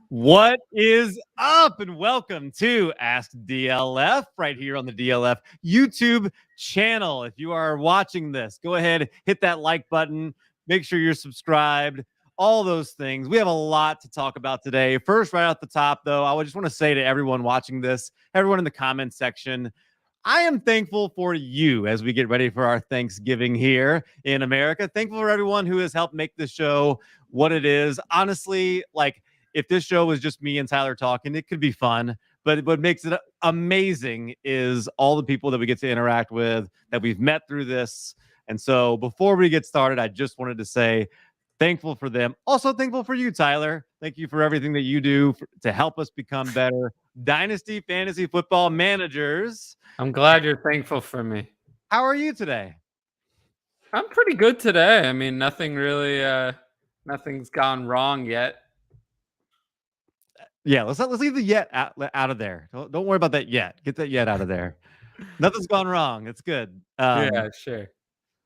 What is up, and welcome to Ask DLF right here on the DLF YouTube channel. If you are watching this, go ahead, hit that like button, make sure you're subscribed, all those things. We have a lot to talk about today. First, right off the top, though, I just want to say to everyone watching this, everyone in the comment section, I am thankful for you as we get ready for our Thanksgiving here in America. Thankful for everyone who has helped make this show what it is. Honestly, like, if this show was just me and Tyler talking, it could be fun. But what makes it amazing is all the people that we get to interact with, that we've met through this. And so before we get started, I just wanted to say thankful for them. Also thankful for you, Tyler. Thank you for everything that you do to help us become better Dynasty fantasy football managers. I'm glad you're thankful for me. How are you today? I'm pretty good today. I mean, nothing really, nothing's gone wrong yet. Yeah, let's leave the yet out of there. Don't worry about that yet. Get that yet out of there. Nothing's gone wrong. It's good. Yeah, sure.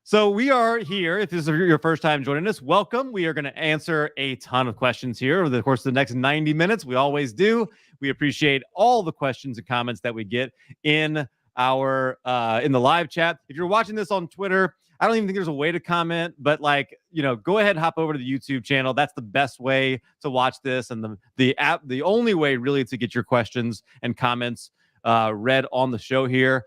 So we are here. If this is your first time joining us, welcome. We are going to answer a ton of questions here over the course of the next 90 minutes. We always do. We appreciate all the questions and comments that we get in our in the live chat. If you're watching this on Twitter, I don't even think there's a way to comment, but go ahead and hop over to the YouTube channel. That's the best way to watch this, and the only way really to get your questions and comments read on the show here.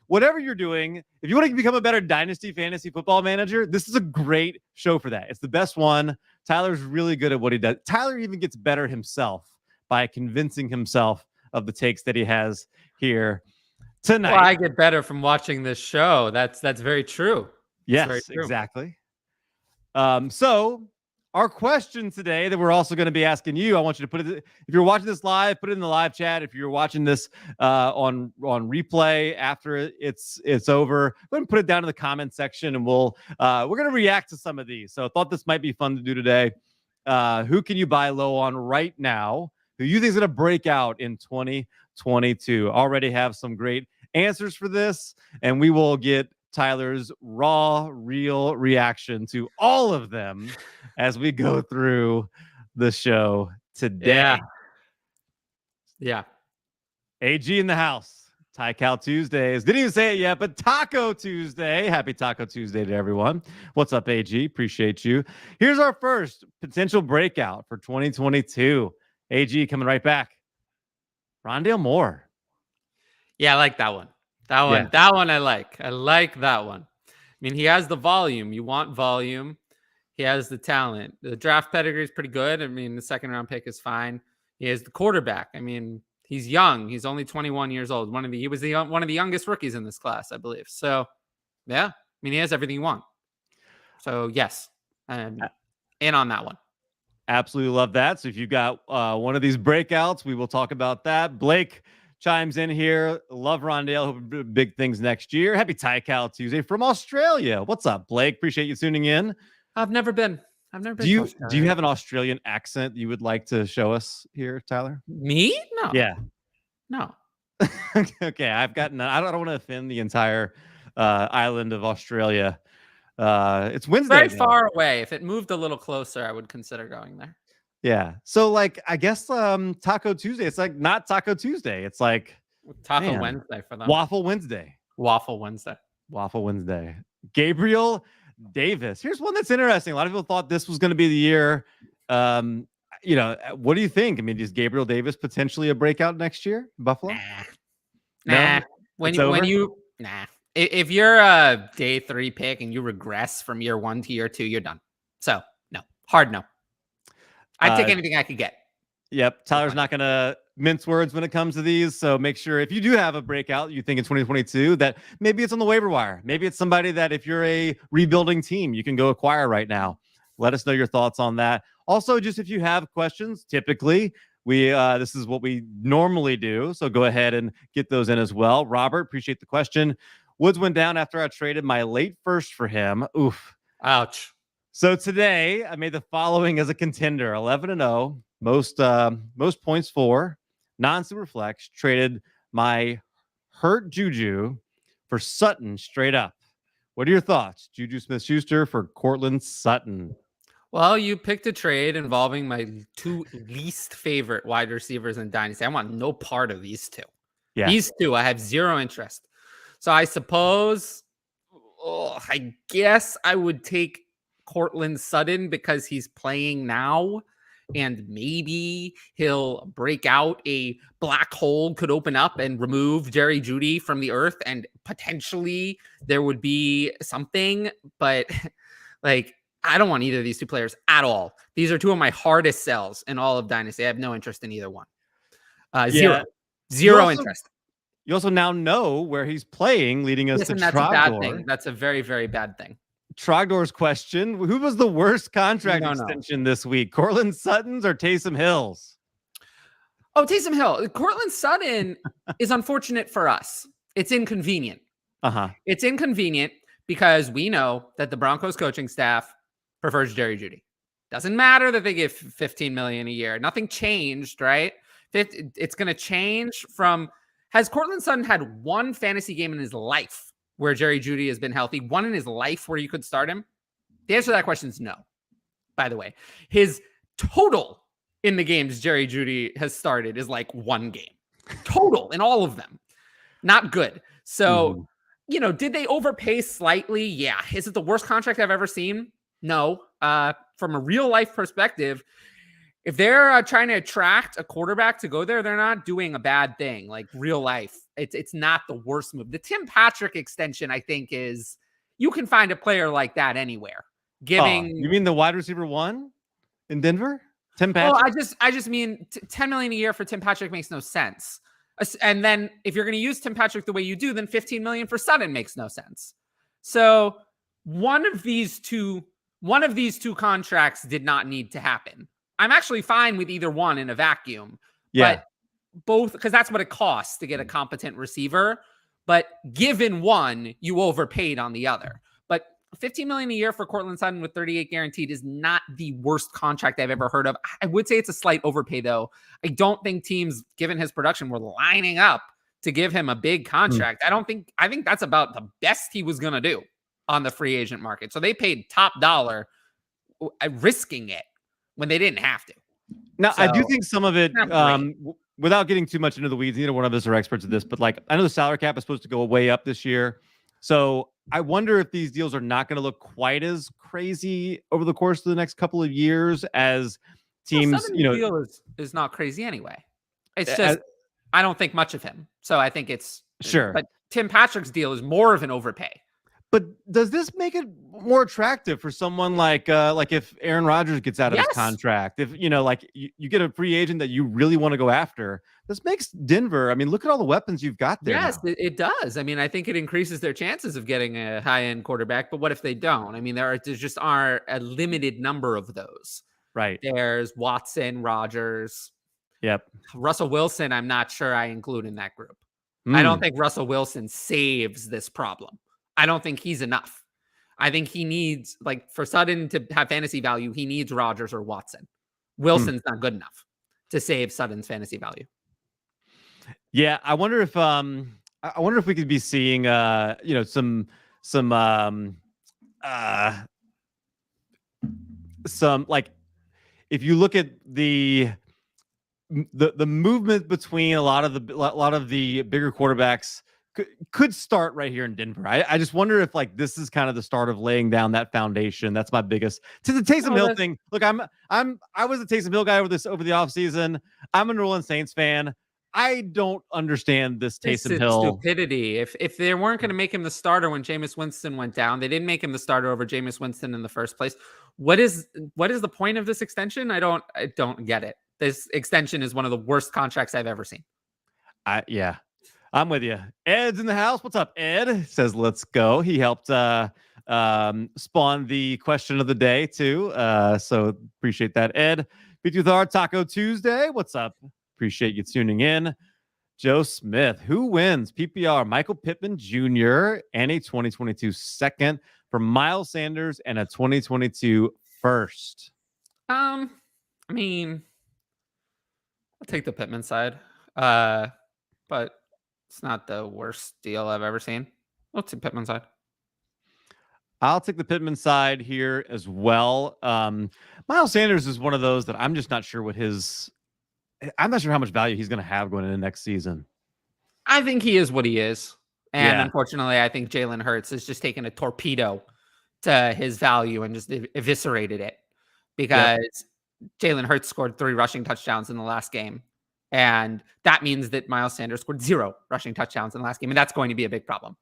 Whatever you're doing, if you want to become a better Dynasty fantasy football manager, this is a great show for that. It's the best one. Tyler's really good at what he does. Tyler even gets better himself by convincing himself of the takes that he has here tonight. Well, I get better from watching this show. That's very true. Yes, very true. Exactly. So our question today that we're also going to be asking you, I want you to put it, if you're watching this live, put it in the live chat. If you're watching this on replay after it's over, go ahead and put it down in the comment section, and we're going to react to some of these. So I thought this might be fun to do today. Who can you buy low on right now? Who you think is going to break out in 2022? Already have some great answers for this, and we will get Tyler's raw, real reaction to all of them as we go through the show today. Yeah. AG in the house. Ty Cal Tuesdays. Didn't even say it yet, but Taco Tuesday. Happy Taco Tuesday to everyone. What's up, AG? Appreciate you. Here's our first potential breakout for 2022. AG coming right back. Rondale Moore. Yeah, I like that one. That one I like. I like that one. I mean, he has the volume. You want volume. He has the talent. The draft pedigree is pretty good. I mean, the second round pick is fine. He has the quarterback. I mean, he's young. He's only 21 years old. He was one of the youngest rookies in this class, I believe. So, yeah. I mean, he has everything you want. So, yes. I'm in on that one. Absolutely love that. So if you've got one of these breakouts, we will talk about that. Blake chimes in here. Love Rondale. Hope big things next year. Happy Ty Cal Tuesday from Australia. What's up, Blake? Appreciate you tuning in. I've never been. Do you have an Australian accent you would like to show us here, Tyler? Me? No. Yeah. No. Okay. I don't want to offend the entire island of Australia. It's Wednesday. Very far away. If it moved a little closer, I would consider going there. Yeah. So I guess Taco Tuesday. It's like not Taco Tuesday. It's like Taco Wednesday for them. Waffle Wednesday. Waffle Wednesday. Waffle Wednesday. Gabriel Davis. Here's one that's interesting. A lot of people thought this was going to be the year. What do you think? I mean, is Gabriel Davis potentially a breakout next year in Buffalo? Nah. Nah. If you're a day 3 pick and you regress from year 1 to year 2, you're done. So no, hard no. I'd take anything I could get. Yep. Tyler's not going to mince words when it comes to these. So make sure if you do have a breakout, you think in 2022, that maybe it's on the waiver wire. Maybe it's somebody that if you're a rebuilding team, you can go acquire right now. Let us know your thoughts on that. Also, just if you have questions, typically this is what we normally do. So go ahead and get those in as well. Robert, appreciate the question. Woods went down after I traded my late first for him. Oof. Ouch. So today I made the following as a contender: 11-0, most points for, non-super flex. Traded my hurt Juju for Sutton straight up. What are your thoughts? Juju Smith-Schuster for Cortland Sutton. Well, you picked a trade involving my two least favorite wide receivers in Dynasty. I want no part of these two. Yeah. These two, I have zero interest. So I suppose, I guess I would take Cortland Sutton because he's playing now. And maybe he'll break out, a black hole could open up and remove Jerry Jeudy from the earth. And potentially there would be something. But like, I don't want either of these two players at all. These are two of my hardest sells in all of Dynasty. I have no interest in either one. Zero interest. You also now know where he's playing, leading us to That's Trogdor. a bad thing. That's a very, very bad thing. Trogdor's question: who was the worst contract extension this week? Cortland Sutton's or Taysom Hill's? Oh, Taysom Hill. Cortland Sutton is unfortunate for us. It's inconvenient. It's inconvenient because we know that the Broncos coaching staff prefers Jerry Jeudy. Doesn't matter that they give $15 million a year. Nothing changed, right? It's going to change from. Has Cortland Sutton had one fantasy game in his life where Jerry Jeudy has been healthy? One in his life where you could start him? The answer to that question is no. By the way, his total in the games Jerry Jeudy has started is like one game. Total in all of them. Not good. So, did they overpay slightly? Yeah. Is it the worst contract I've ever seen? No. From a real life perspective, if they're trying to attract a quarterback to go there, they're not doing a bad thing. Like real life, it's not the worst move. The Tim Patrick extension, I think, is you can find a player like that anywhere. You mean the wide receiver one in Denver, Tim Patrick? Well, I just mean $10 million a year for Tim Patrick makes no sense. And then if you're going to use Tim Patrick the way you do, then $15 million for Sutton makes no sense. So one of these two contracts did not need to happen. I'm actually fine with either one in a vacuum. Yeah. But both, because that's what it costs to get a competent receiver. But given one, you overpaid on the other. But $15 million a year for Cortland Sutton with 38 guaranteed is not the worst contract I've ever heard of. I would say it's a slight overpay, though. I don't think teams, given his production, were lining up to give him a big contract. I think that's about the best he was going to do on the free agent market. So they paid top dollar, risking it when they didn't have to. Now, I do think some of it, without getting too much into the weeds, neither one of us are experts at this, but like, I know the salary cap is supposed to go way up this year. So I wonder if these deals are not going to look quite as crazy over the course of the next couple of years as teams, deal is not crazy anyway. It's just, I don't think much of him. So I think it's sure. But Tim Patrick's deal is more of an overpay. But does this make it more attractive for someone like if Aaron Rodgers gets out of his contract, if you get a free agent that you really want to go after? This makes Denver. I mean, look at all the weapons you've got there. Yes, it does. I mean, I think it increases their chances of getting a high-end quarterback. But what if they don't? I mean, there just are a limited number of those. Right. There's Watson, Rodgers. Yep. Russell Wilson, I'm not sure I include in that group. I don't think Russell Wilson saves this problem. I don't think he's enough. I think he needs, like, for Sutton to have fantasy value, he needs Rodgers or Watson. Wilson's not good enough to save Sutton's fantasy value. Yeah, I wonder if we could be seeing some like, if you look at the movement between a lot of the bigger quarterbacks could start right here in Denver. I just wonder if like this is kind of the start of laying down that foundation. That's my biggest to the Taysom Hill thing. Look, I was a Taysom Hill guy over the offseason. I'm a New Orleans Saints fan. I don't understand this Taysom Hill stupidity. If they weren't going to make him the starter when Jameis Winston went down, they didn't make him the starter over Jameis Winston in the first place. What is the point of this extension? I don't get it. This extension is one of the worst contracts I've ever seen. Yeah. I'm with you. Ed's in the house. What's up, Ed? Says, let's go. He helped spawn the question of the day, too. So appreciate that, Ed. Beat with our Taco Tuesday. What's up? Appreciate you tuning in. Joe Smith. Who wins? PPR, Michael Pittman Jr. and a 2022 second for Miles Sanders and a 2022 first. I mean, I'll take the Pittman side. But it's not the worst deal I've ever seen. What's the Pittman side? I'll take the Pittman side here as well. Miles Sanders is one of those that I'm just not sure I'm not sure how much value he's going to have going into next season. I think he is what he is. And Yeah. unfortunately, I think Jalen Hurts has just taken a torpedo to his value and just eviscerated it, because Jalen Hurts scored 3 rushing touchdowns in the last game. And that means that Miles Sanders scored 0 rushing touchdowns in the last game. And that's going to be a big problem.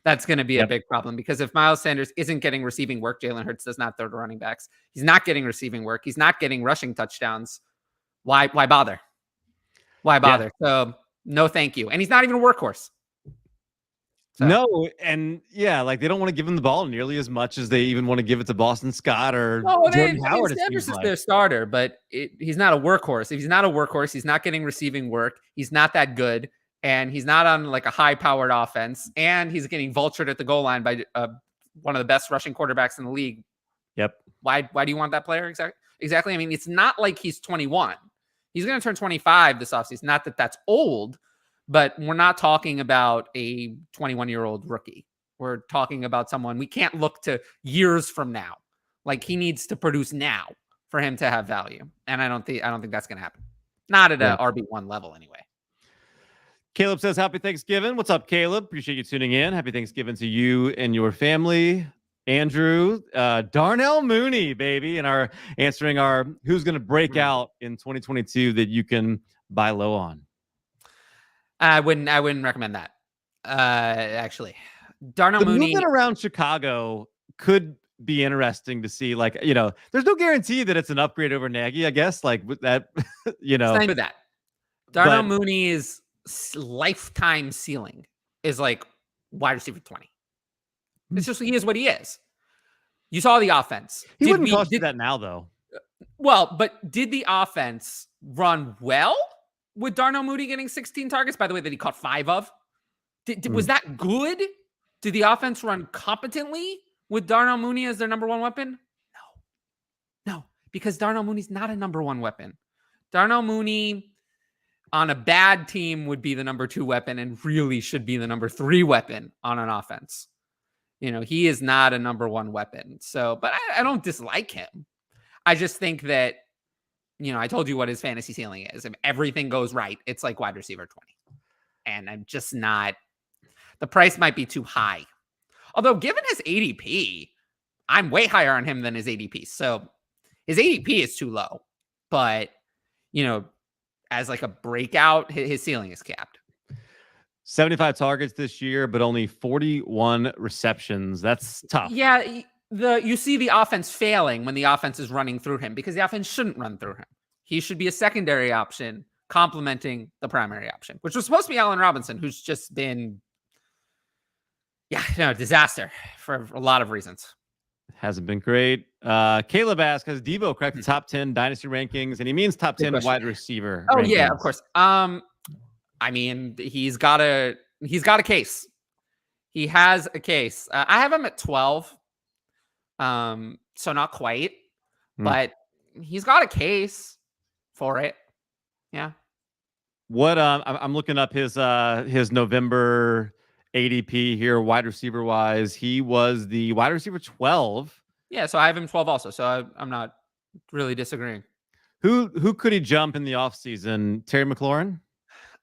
That's going to be a big problem, because if Miles Sanders isn't getting receiving work, Jalen Hurts does not throw to running backs. He's not getting receiving work. He's not getting rushing touchdowns. Why bother? Why bother? So no, thank you. And he's not even a workhorse. So. No, and like they don't want to give him the ball nearly as much as they even want to give it to Boston Scott or Jordan Howard. Sanders is their starter, but he's not a workhorse. If he's not a workhorse, he's not getting receiving work. He's not that good, and he's not on like a high-powered offense, and he's getting vultured at the goal line by one of the best rushing quarterbacks in the league. Yep. Why do you want that player exactly? I mean, it's not like he's 21. He's going to turn 25 this offseason. Not that that's old, but we're not talking about a 21-year-old rookie. We're talking about someone we can't look to years from now. Like, he needs to produce now for him to have value. And I don't think that's going to happen. Not at a RB1 level anyway. Caleb says, happy Thanksgiving. What's up, Caleb? Appreciate you tuning in. Happy Thanksgiving to you and your family. Andrew, Darnell Mooney, baby, and answering our who's going to break out in 2022 that you can buy low on. I wouldn't recommend that. Actually, Darnell Mooney movement around Chicago could be interesting to see. Like, there's no guarantee that it's an upgrade over Nagy, I guess. Like with that, It's not even that. Darnell Mooney's lifetime ceiling is like wide receiver 20. It's just he is what he is. You saw the offense. He wouldn't cost you that now, though. Well, but did the offense run well with Darnell Mooney getting 16 targets? By the way, that he caught 5 of. Was that good? Did the offense run competently with Darnell Mooney as their number 1 weapon? No, because Darnell Mooney's not a number 1 weapon. Darnell Mooney on a bad team would be the number 2 weapon and really should be the number 3 weapon on an offense. He is not a number 1 weapon. So, but I don't dislike him. I just think that, I told you what his fantasy ceiling is. If everything goes right, it's like wide receiver 20. And I'm just not, the price might be too high. Although given his ADP, I'm way higher on him than his ADP. So his ADP is too low, but as like a breakout, his ceiling is capped. 75 targets this year, but only 41 receptions. That's tough. Yeah, you see the offense failing when the offense is running through him, because the offense shouldn't run through him. He should be a secondary option complementing the primary option, which was supposed to be Allen Robinson, who's just been, disaster for a lot of reasons. Hasn't been great. Caleb asks, has Debo cracked the top 10 dynasty rankings? And he means top 10 wide receiver. Oh, rankings. Yeah, of course. I mean, he's got a case. He has a case. I have him at 12. So not quite, but he's got a case for it. Yeah. What I'm looking up his November ADP here, wide receiver wise. He was the wide receiver 12. Yeah, so I have him 12 also. So I'm not really disagreeing. Who could he jump in the offseason? Terry McLaurin?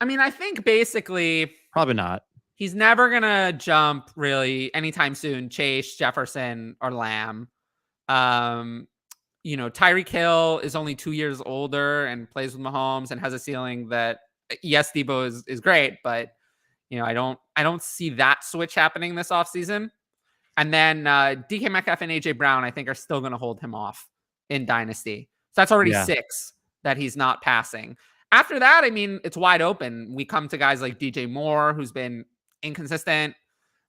I mean, I think basically probably not. He's never gonna jump really anytime soon. Chase, Jefferson, or Lamb. Tyreek Hill is only 2 years older and plays with Mahomes and has a ceiling that, yes, Debo is great, but I don't see that switch happening this offseason. And then DK Metcalf and AJ Brown, I think, are still gonna hold him off in Dynasty. So that's already 6 that he's not passing. After that, I mean, it's wide open. We come to guys like DJ Moore, who's been inconsistent,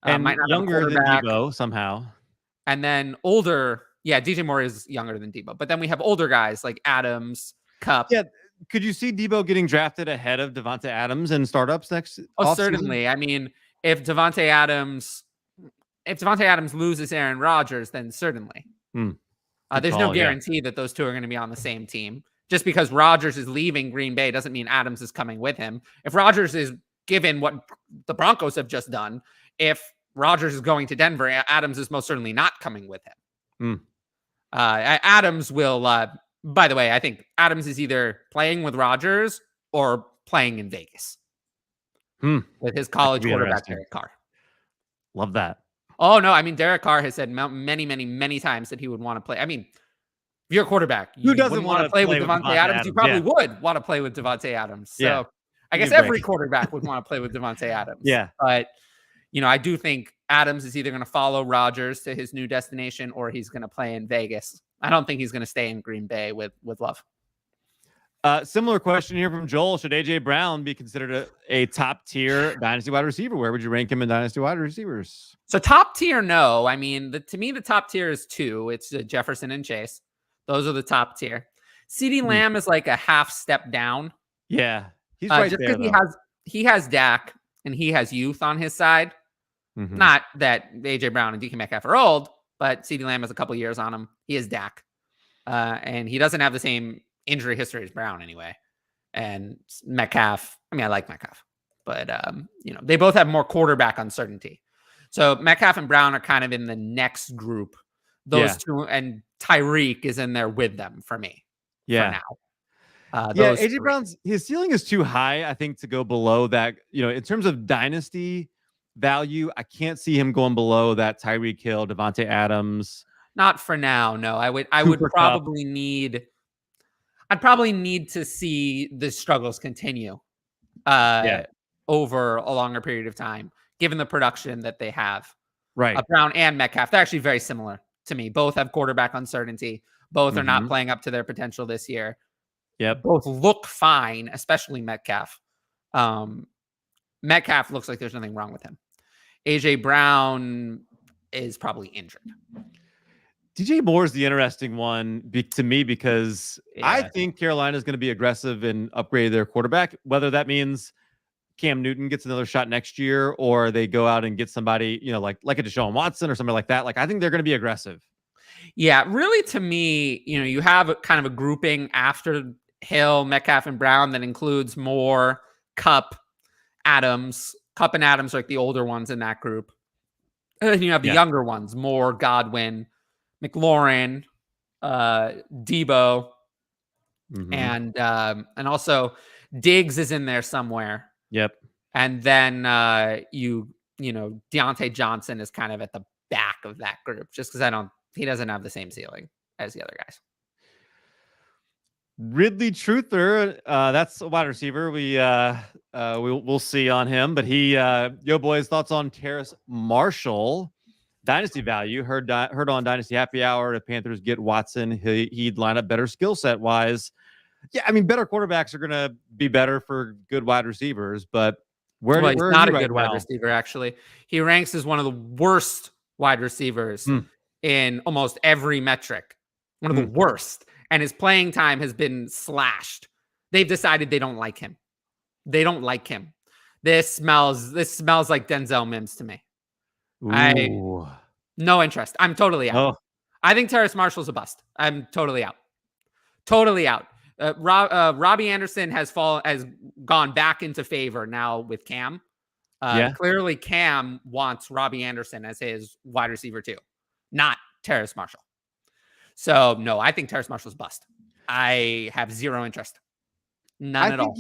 and might not younger than Debo somehow. And then older, DJ Moore is younger than Debo. But then we have older guys like Adams, Kupp. Yeah, could you see Debo getting drafted ahead of Devontae Adams in startups next? Oh, certainly. I mean, if Devontae Adams loses Aaron Rodgers, then certainly. There's no guarantee that those two are going to be on the same team. Just because Rodgers is leaving Green Bay doesn't mean Adams is coming with him. If Rodgers is given what the Broncos have just done, if Rodgers is going to Denver. Adams is most certainly not coming with him. Mm. Adams will, by the way, I think Adams is either playing with Rodgers or playing in Vegas with his college quarterback, Derek Carr. Love that. Oh, no. I mean, Derek Carr has said many, many, many times that he would want to play. I mean, if you're a quarterback, who doesn't want to play with Davante Adams? You probably would want to play with Davante Adams. So I guess every quarterback would want to play with Davante Adams. Yeah. But, I do think Adams is either going to follow Rodgers to his new destination or he's going to play in Vegas. I don't think he's going to stay in Green Bay with Love. Similar question here from Joel. Should A.J. Brown be considered a top-tier Dynasty wide receiver? Where would you rank him in Dynasty wide receivers? So top tier, no. I mean, to me, the top tier is 2. It's Jefferson and Chase. Those are the top tier. CeeDee Lamb is like a half step down. Yeah, he's right just there, because he has Dak and he has youth on his side. Mm-hmm. Not that A.J. Brown and DK Metcalf are old, but CeeDee Lamb has a couple years on him. He is Dak. And he doesn't have the same injury history as Brown anyway. And Metcalf, I mean, I like Metcalf, but they both have more quarterback uncertainty. So Metcalf and Brown are kind of in the next group. Those two, and Tyreek is in there with them for me. Yeah. For now. AJ Brown's his ceiling is too high, I think, to go below that. In terms of dynasty value, I can't see him going below that Tyreek Hill, Davante Adams. Not for now. No, I would probably need. I'd probably need to see the struggles continue over a longer period of time, given the production that they have. Right. Brown and Metcalf, they're actually very similar to me. Both have quarterback uncertainty. Both are not playing up to their potential this year. Yep. Both look fine, especially Metcalf. Metcalf looks like there's nothing wrong with him. AJ Brown is probably injured. DJ Moore is the interesting one to me because I think Carolina is going to be aggressive and upgrade their quarterback, whether that means Cam Newton gets another shot next year or they go out and get somebody, like a Deshaun Watson or something like that. Like, I think they're going to be aggressive. Yeah, really, to me, you have kind of a grouping after Hill, Metcalf, and Brown that includes Moore, Kupp, Adams. Kupp and Adams are like the older ones in that group. And then you have the younger ones, Moore, Godwin, McLaurin, Debo, and also Diggs is in there somewhere. Yep. And then Deontay Johnson is kind of at the back of that group, just because he doesn't have the same ceiling as the other guys. Ridley Truther, that's a wide receiver. We'll see on him, but yo boys, thoughts on Terrace Marshall? Dynasty value. Heard on Dynasty Happy Hour. If Panthers get Watson, he'd line up better skill set wise. Yeah, I mean, better quarterbacks are going to be better for good wide receivers, but where he's not a good wide receiver, actually. He ranks as one of the worst wide receivers in almost every metric. One of the worst. And his playing time has been slashed. They've decided they don't like him. They don't like him. This smells like Denzel Mims to me. Ooh. No interest. I'm totally out. Oh. I think Terrace Marshall's a bust. I'm totally out. Totally out. Robbie Anderson has gone back into favor now with Cam. Clearly Cam wants Robbie Anderson as his wide receiver too, not Terrace Marshall. So no, I think Terrace Marshall's a bust. I have zero interest. None at all.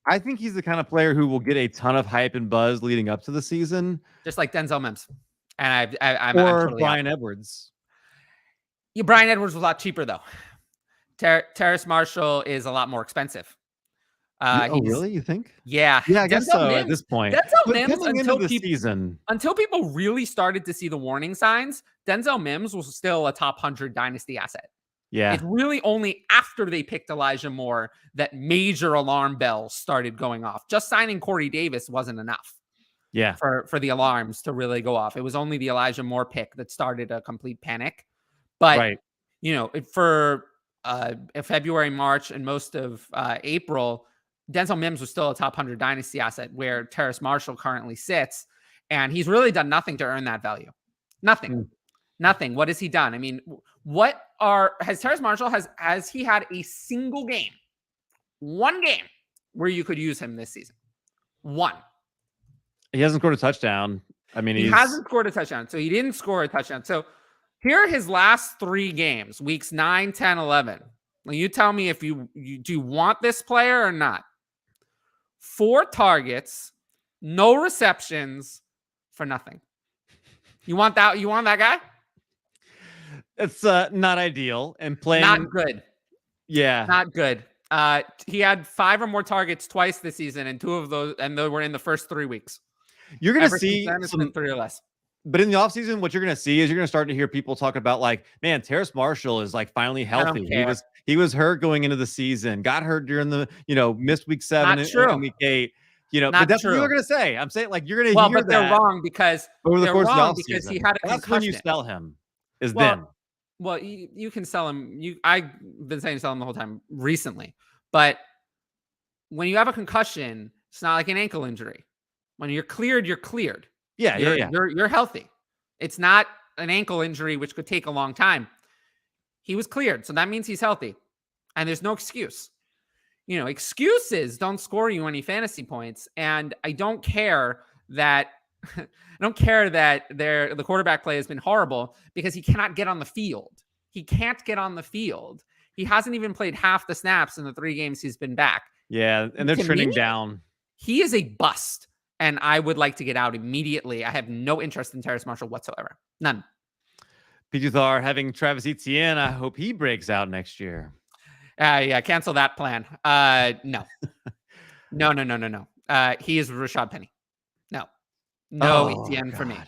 I think he's the kind of player who will get a ton of hype and buzz leading up to the season. Just like Denzel Mims. And I'm totally Brian Edwards. Yeah, Brian Edwards was a lot cheaper, though. Terrace Marshall is a lot more expensive. Really? You think? Yeah. Yeah, I guess so at this point. Denzel Mims, until people really started to see the warning signs, Denzel Mims was still a top 100 dynasty asset. Yeah. It's really only after they picked Elijah Moore that major alarm bells started going off. Just signing Corey Davis wasn't enough. Yeah. For the alarms to really go off. It was only the Elijah Moore pick that started a complete panic. But, for February, March, and most of April, Denzel Mims was still a top 100 dynasty asset where Terrace Marshall currently sits. And he's really done nothing to earn that value. Nothing. Nothing. What has he done? I mean, has Terrace Marshall, has he had a single game, one game where you could use him this season? One. He hasn't scored a touchdown. I mean, he hasn't scored a touchdown. So he didn't score a touchdown. So here are his last 3 games, weeks 9, 10, 11. Now you tell me if you do you want this player or not. 4 targets, no receptions for nothing. You want that? You want that guy? It's not ideal and playing Not good. Yeah, Not good. He had 5 or more targets twice this season, and 2 of those, and they were in the first 3 weeks. You're gonna Ever see since then, it's been 3 or less. But in the offseason, what you're going to see is you're going to start to hear people talk about like, man, Terrace Marshall is like finally healthy. He was hurt going into the season, got hurt during the, missed week 7 and week 8. But that's what you're going to say. I'm saying like you're going to hear but they're wrong because over the course of the offseason. Because he had a concussion. That's when you sell him. Then. Well, you can sell him. I've been saying sell him the whole time recently, but when you have a concussion, it's not like an ankle injury. When you're cleared, you're cleared. Yeah, You're healthy. It's not an ankle injury, which could take a long time. He was cleared, so that means he's healthy, and there's no excuse. Excuses don't score you any fantasy points, and I don't care that the quarterback play has been horrible because he cannot get on the field. He can't get on the field. He hasn't even played half the snaps in the 3 games he's been back. Yeah, and they're trending down. He is a bust. And I would like to get out immediately. I have no interest in Terrace Marshall whatsoever. None. P2Thar having Travis Etienne. I hope he breaks out next year. Yeah, cancel that plan. No. No. He is Rashad Penny. No, Etienne for me.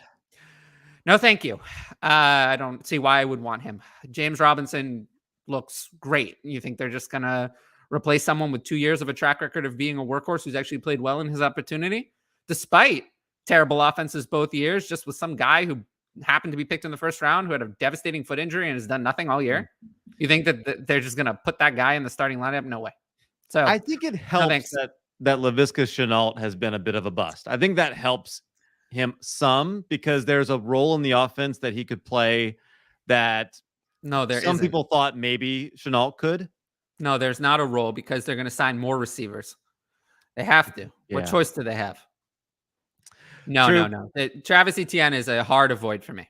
No, thank you. I don't see why I would want him. James Robinson looks great. You think they're just going to replace someone with 2 years of a track record of being a workhorse who's actually played well in his opportunity? Despite terrible offenses both years, just with some guy who happened to be picked in the first round who had a devastating foot injury and has done nothing all year. You think that they're just going to put that guy in the starting lineup? No way. So I think it helps that Laviska Shenault has been a bit of a bust. I think that helps him some because there's a role in the offense that he could play that some people thought maybe Shenault could. No, there's not a role because they're going to sign more receivers. They have to. Yeah. What choice do they have? No. Travis Etienne is a hard avoid for me.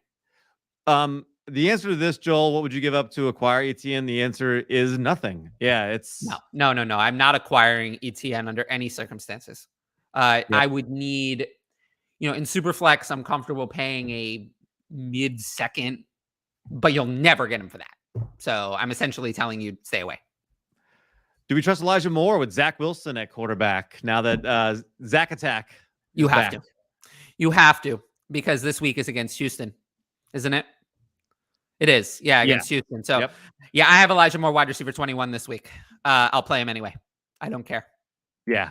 The answer to this, Joel, what would you give up to acquire Etienne? The answer is nothing. Yeah, it's no. I'm not acquiring Etienne under any circumstances. I would need, in Superflex, I'm comfortable paying a mid-second, but you'll never get him for that. So I'm essentially telling you, stay away. Do we trust Elijah Moore with Zach Wilson at quarterback now that Zach Attack? You have to. You have to, because this week is against Houston, isn't it? It is. Yeah, against Houston. So, I have Elijah Moore, wide receiver 21 this week. I'll play him anyway. I don't care. Yeah.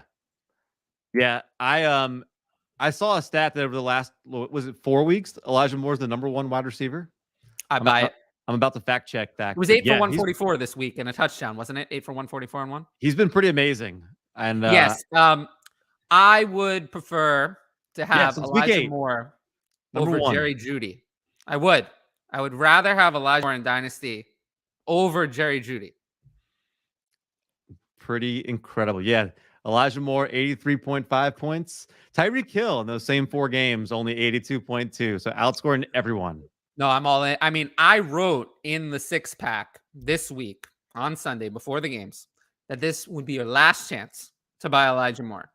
I saw a stat that over the last, was it 4 weeks, Elijah Moore is the #1 wide receiver? I buy it. I'm about to fact check that. It was 8 for 144 this week and a touchdown, wasn't it? 8 for 144 and 1. He's been pretty amazing. And yes, I would prefer to have Elijah Moore over Jerry Jeudy. I would rather have Elijah Moore in Dynasty over Jerry Jeudy. Pretty incredible. Yeah. Elijah Moore, 83.5 points. Tyreek Hill in those same 4 games, only 82.2. So outscoring everyone. No, I'm all in. I mean, I wrote in the 6-pack this week on Sunday before the games that this would be your last chance to buy Elijah Moore.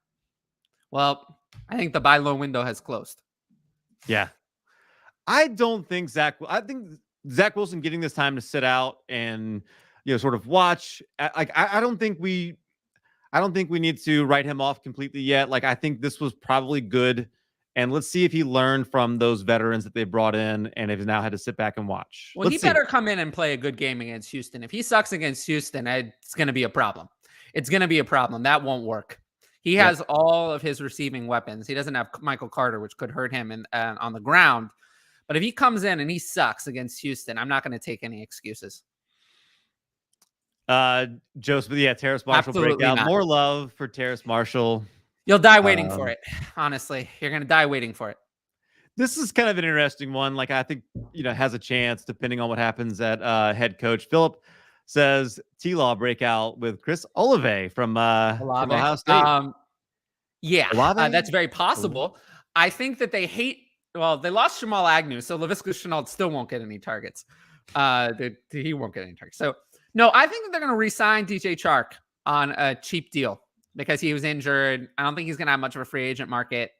Well, I think the buy low window has closed. Yeah. I think Zach Wilson getting this time to sit out and, sort of watch. I don't think we need to write him off completely yet. I think this was probably good. And let's see if he learned from those veterans that they brought in and have now had to sit back and watch. Well, he better come in and play a good game against Houston. If he sucks against Houston, it's going to be a problem. It's going to be a problem. That won't work. He has all of his receiving weapons. He doesn't have Michael Carter, which could hurt him on the ground. But if he comes in and he sucks against Houston, I'm not going to take any excuses. Joseph, Terrace Marshall breakout. Not. More love for Terrace Marshall. You'll die waiting for it. Honestly, you're going to die waiting for it. This is kind of an interesting one. I think, has a chance depending on what happens at head coach. Philip says T-Law breakout with Chris Olave from Ohio State. That's very possible. I think that they hate well, they lost Jamal Agnew, so Laviska Shenault still won't get any targets. He won't get any targets. So no, I think that they're going to re-sign DJ Chark on a cheap deal because he was injured. I don't think he's going to have much of a free agent market.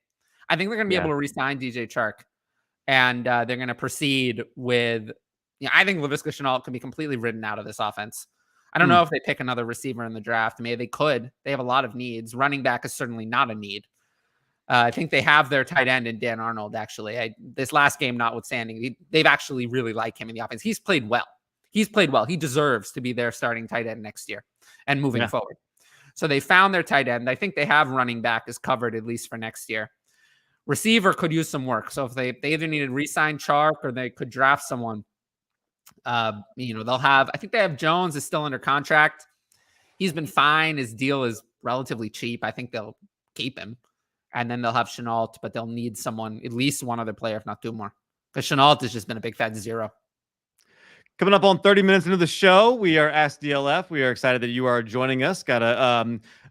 I think they're going to be able to re-sign DJ Chark, and they're going to proceed with. I think Laviska Shenault can be completely ridden out of this offense. I don't know if they pick another receiver in the draft. Maybe they could. They have a lot of needs. Running back is certainly not a need. I think they have their tight end in Dan Arnold, actually. This last game notwithstanding, they've actually really liked him in the offense. He's played well. He deserves to be their starting tight end next year and moving forward. So they found their tight end. I think they have running back is covered at least for next year. Receiver could use some work. So if they either need to re-sign Chark or they could draft someone, they'll have, I think they have Jones is still under contract. He's been fine. His deal is relatively cheap. I think they'll keep him. And then they'll have Shenault, but they'll need someone, at least one other player, if not two more. Because Shenault has just been a big fat zero. Coming up on 30 minutes into the show, we are Ask DLF. We are excited that you are joining us. Got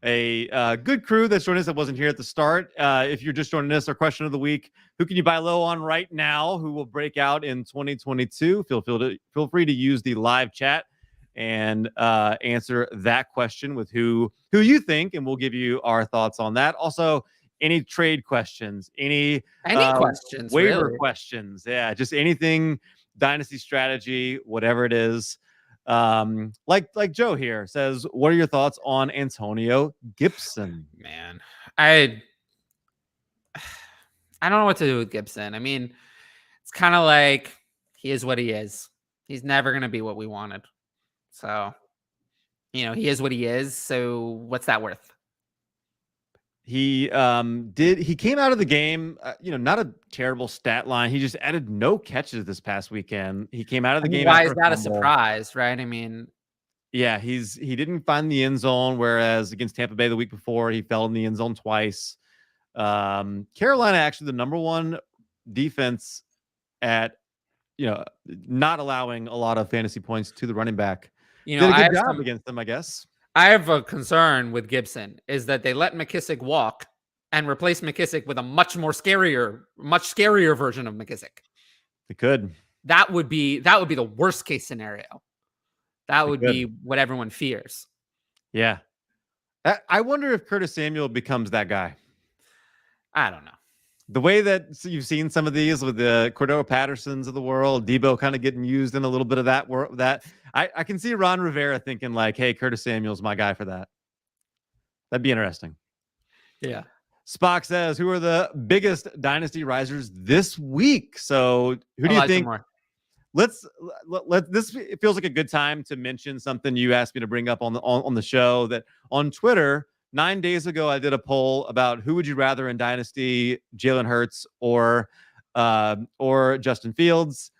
a good crew that's joining us that wasn't here at the start. If you're just joining us, our question of the week, who can you buy low on right now? Who will break out in 2022? Feel free to use the live chat and answer that question with who you think, and we'll give you our thoughts on that. Also, any trade questions, any questions, waiver really. questions. Yeah, just anything, dynasty strategy, whatever it is. Like Joe here says, what are your thoughts on Antonio Gibson? Man, I don't know what to do with Gibson. I mean, it's kind of like he is what he is. He's never going to be what we wanted. So, he is what he is. So what's that worth? He came out of the game, not a terrible stat line. He just added no catches this past weekend. He came out of the game. Why is that a surprise, right? I mean, yeah, he didn't find the end zone, whereas against Tampa Bay the week before, he fell in the end zone twice. Carolina actually the number one defense at, not allowing a lot of fantasy points to the running back. Did a good job against them, I guess. I have a concern with Gibson is that they let McKissick walk and replace McKissick with a much scarier version of McKissick. It could. That would be the worst case scenario. That would be what everyone fears. Yeah. I wonder if Curtis Samuel becomes that guy. I don't know. The way that you've seen some of these with the Cordero Pattersons of the world, Debo kind of getting used in a little bit of that I can see Ron Rivera thinking like, hey, Curtis Samuel's my guy for that. That'd be interesting. Yeah. Spock says, who are the biggest dynasty risers this week? So who do you think? This it feels like a good time to mention something you asked me to bring up on the show, that on Twitter 9 days ago, I did a poll about who would you rather in dynasty, Jalen Hurts or Justin Fields.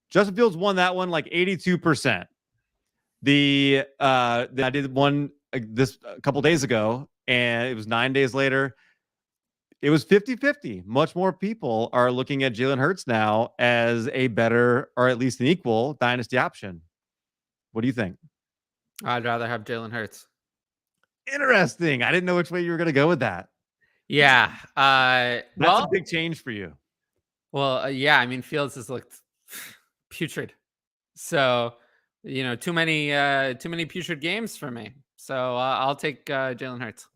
Justin Fields won that one like 82%. I did one this a couple days ago, and it was 9 days later. It was 50-50. Much more people are looking at Jalen Hurts now as a better, or at least an equal, dynasty option. What do you think? I'd rather have Jalen Hurts. Interesting. I didn't know which way you were going to go with that. Yeah. That's a big change for you. Well, yeah. I mean, Fields has looked putrid. So, too many putrid games for me. So I'll take Jalen Hurts.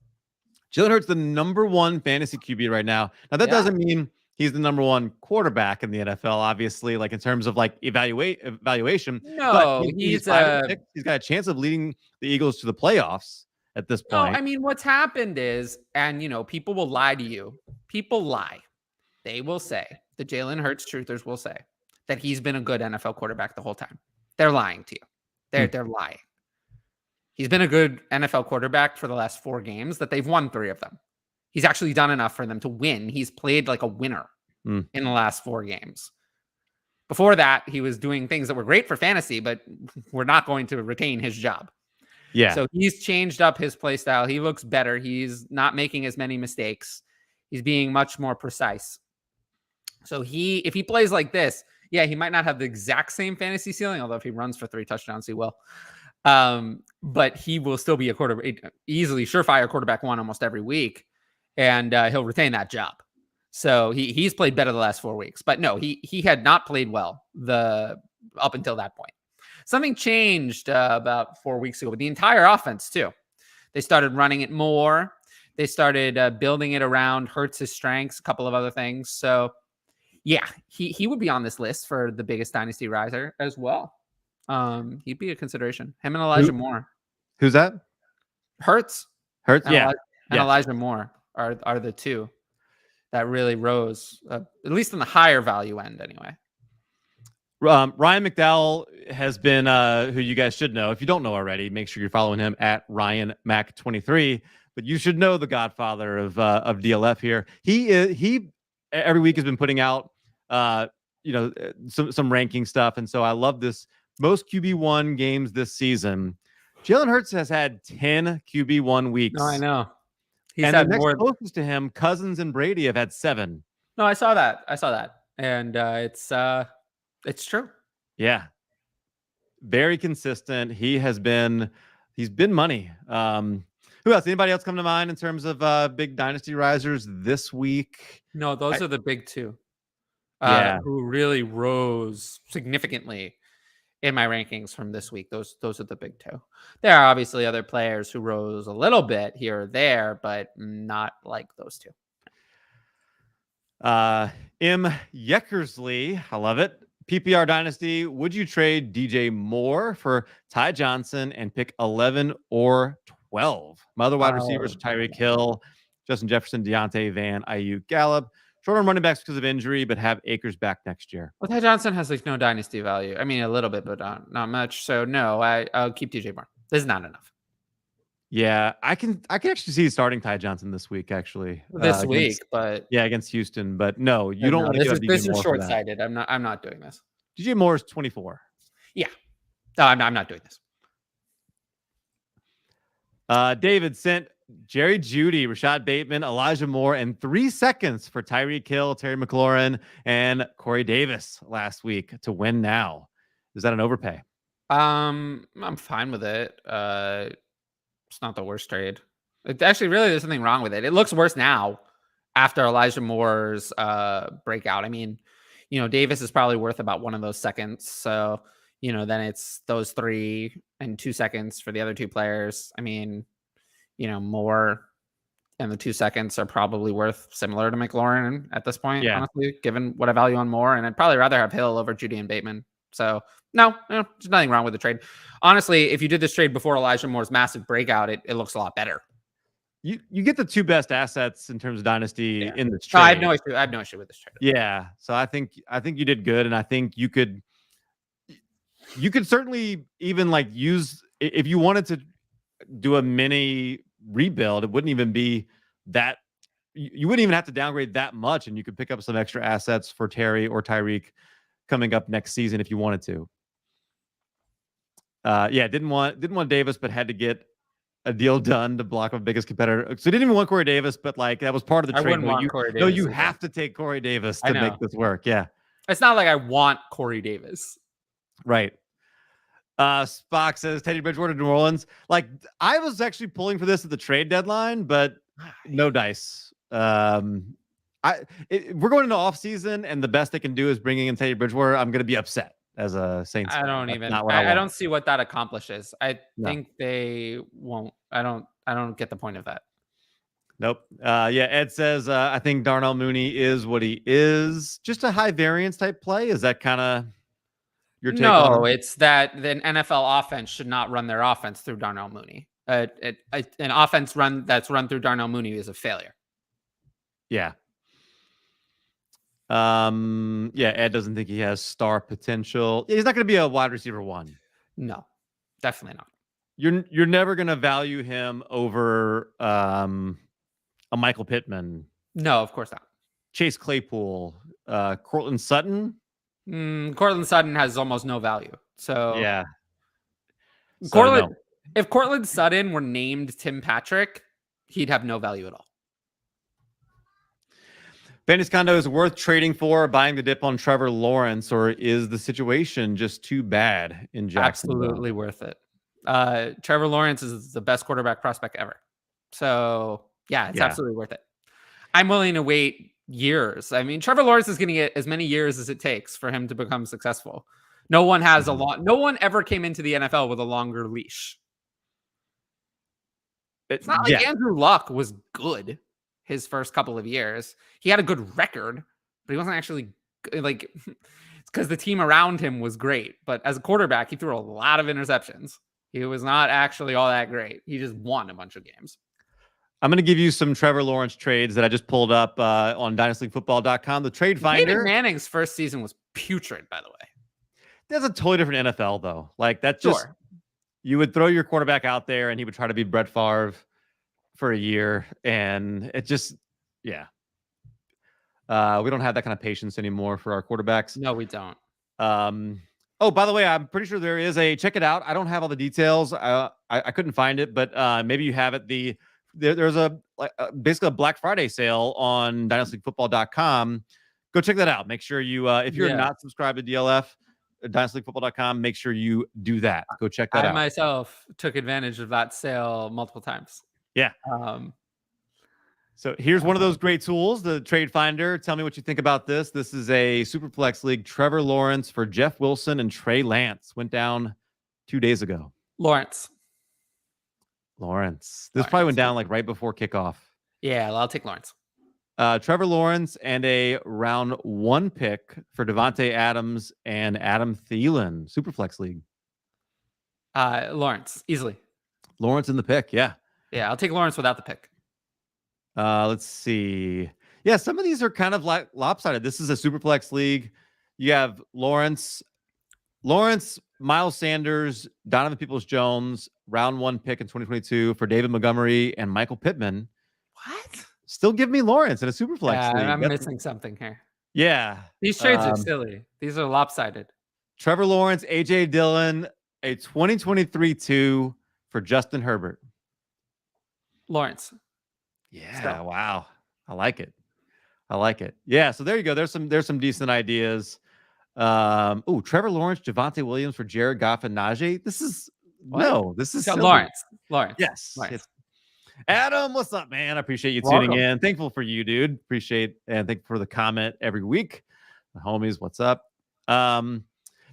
Jalen Hurts, the number one fantasy QB right now. Now, that doesn't mean he's the number one quarterback in the NFL, obviously, like in terms of like evaluation. No, he's got a chance of leading the Eagles to the playoffs at this point. No, I mean, what's happened is, and people will lie to you. People lie. They will say, the Jalen Hurts truthers will say that he's been a good NFL quarterback the whole time. They're lying to you. They're lying. He's been a good NFL quarterback for the last 4 games that they've won 3 of them. He's actually done enough for them to win. He's played like a winner in the last 4 games. Before that, he was doing things that were great for fantasy, but we're not going to retain his job. Yeah. So he's changed up his play style. He looks better. He's not making as many mistakes. He's being much more precise. So if he plays like this, he might not have the exact same fantasy ceiling, although if he runs for 3 touchdowns, he will. But he will still be a easily surefire quarterback 1 almost every week, and he'll retain that job. So he's played better the last 4 weeks. But no, he had not played well up until that point. Something changed about 4 weeks ago with the entire offense too. They started running it more. They started building it around Hurts' strengths, a couple of other things. So yeah, he would be on this list for the biggest dynasty riser as well. He'd be a consideration. Him and Elijah Moore. Who's that? Hurts. Hurts, yeah. And Elijah Moore are the two that really rose, at least in the higher value end anyway. Ryan McDowell has been, who you guys should know. If you don't know already, make sure you're following him at Ryan Mac 23. But you should know the godfather of DLF here. He every week has been putting out some ranking stuff, and so I love this. Most QB1 games this season. Jalen Hurts has had 10 QB1 weeks. No, I know. He's had the next closest to him, Cousins and Brady have had 7. No, I saw that. And it's true. Yeah. Very consistent. He's been money. Who else? Anybody else come to mind in terms of big dynasty risers this week? No, those are the big two. Who really rose significantly in my rankings from this week. Those are the big two. There are obviously other players who rose a little bit here or there, but not like those two. M. Yeckersley, I love it. PPR Dynasty, would you trade DJ Moore for Ty Johnson and pick 11 or 12? My other wide receivers are Tyreek Hill, Justin Jefferson, Deontay, Van, Ayuk, Gallup. Short on running backs because of injury, but have Akers back next year. Well, Ty Johnson has no dynasty value. I mean, a little bit, but not much. So no, I'll keep DJ Moore. This is not enough. Yeah, I can actually see starting Ty Johnson this week. Actually, but against Houston. But no, you don't want to give up DJ Moore. This is short-sighted. I'm not doing this. DJ Moore is 24. Yeah, no, I'm not doing this. David sent Jerry Jeudy, Rashad Bateman, Elijah Moore, and 3 seconds for Tyreek Hill, Terry McLaurin, and Corey Davis last week to win now. Is that an overpay? I'm fine with it. It's not the worst trade. It actually, really, there's something wrong with it. It looks worse now after Elijah Moore's breakout. I mean, Davis is probably worth about 1 of those seconds. So, then it's those 3 and 2 seconds for the other 2 players. I mean, Moore and the 2 seconds are probably worth similar to McLaurin at this point, honestly, given what I value on Moore. And I'd probably rather have Hill over Jeudy and Bateman. So no, there's nothing wrong with the trade. Honestly, if you did this trade before Elijah Moore's massive breakout, it looks a lot better. You get the 2 best assets in terms of dynasty in this trade. No, I have no issue with this trade. Yeah. So I think you did good. And I think you could certainly even use, if you wanted to do a mini rebuild, it wouldn't even be that, you wouldn't even have to downgrade that much, and you could pick up some extra assets for Terry or Tyreek coming up next season if you wanted to. Didn't want Davis, but had to get a deal done to block a biggest competitor. So didn't even want Corey Davis, but that was part of the trade. You have to take Corey Davis to make this work. Yeah. It's not like I want Corey Davis. Right. Spock says Teddy Bridgewater to New Orleans. I was actually pulling for this at the trade deadline, but no dice. We're going into off season, and the best they can do is bringing in Teddy Bridgewater. I'm going to be upset as a Saints fan. I don't see what that accomplishes. I think they won't. I don't get the point of that. Nope. Ed says, I think Darnell Mooney is what he is. Just a high variance type play. Is that kind of your take? No, it's that the NFL offense should not run their offense through Darnell Mooney. An offense that's run through Darnell Mooney is a failure. Yeah. Ed doesn't think he has star potential. He's not going to be a wide receiver 1. No, definitely not. You're never going to value him over a Michael Pittman. No, of course not. Chase Claypool, Cortland Sutton. Cortland Sutton has almost no value. So yeah. If Cortland Sutton were named Tim Patrick, he'd have no value at all. Fantasy Condo is worth trading for, buying the dip on Trevor Lawrence, or is the situation just too bad in Jacksonville? Absolutely worth it. Trevor Lawrence is the best quarterback prospect ever. So, it's absolutely worth it. I'm willing to wait years. I mean, Trevor Lawrence is going to get as many years as it takes for him to become successful. No one has no one ever came into the NFL with a longer leash. It's not like Andrew Luck was good his first couple of years. He had a good record, but he wasn't actually like, it's because the team around him was great. But as a quarterback, he threw a lot of interceptions. He was not actually all that great. He just won a bunch of games. I'm going to give you some Trevor Lawrence trades that I just pulled up on DynastyFootball.com. The trade finder. David Manning's first season was putrid, by the way. That's a totally different NFL, though. Like, that's just, you would throw your quarterback out there and he would try to be Brett Favre for a year. And it just, we don't have that kind of patience anymore for our quarterbacks. No, we don't. Oh, by the way, I'm pretty sure there is check it out. I don't have all the details. I couldn't find it, but maybe you have it. There's basically a Black Friday sale on DynastyFootball.com. Go check that out. Make sure you, if you're not subscribed to DLF, DynastyFootball.com, make sure you do that. Go check that out. I myself took advantage of that sale multiple times. Yeah. So here's one of those great tools, the Trade Finder. Tell me what you think about this. This is a Superflex League. Trevor Lawrence for Jeff Wilson and Trey Lance. Went down 2 days ago. Lawrence. This probably went down like right before kickoff. Yeah, I'll take Lawrence. Trevor Lawrence and a round 1 pick for Devontae Adams and Adam Thielen. Superflex League. Lawrence, easily. Lawrence in the pick, yeah. Yeah, I'll take Lawrence without the pick. Let's see. Yeah, some of these are kind of like lopsided. This is a Superflex League. You have Lawrence, Miles Sanders, Donovan Peoples-Jones, round 1 pick in 2022 for David Montgomery and Michael Pittman. What? Still give me Lawrence in a Superflex League. I'm missing something here. Yeah. These trades are silly. These are lopsided. Trevor Lawrence, AJ Dillon, a 2023 2 for Justin Herbert. Lawrence. Yeah. Wow. I like it. Yeah. So there you go. There's some decent ideas. Trevor Lawrence, Javonte Williams for Jared Goff and Najee. This is Lawrence. Yes. Lawrence. Adam, what's up, man? I appreciate you tuning in. Thankful for you, dude. Appreciate and thank you for the comment every week. The homies, what's up? Yeah,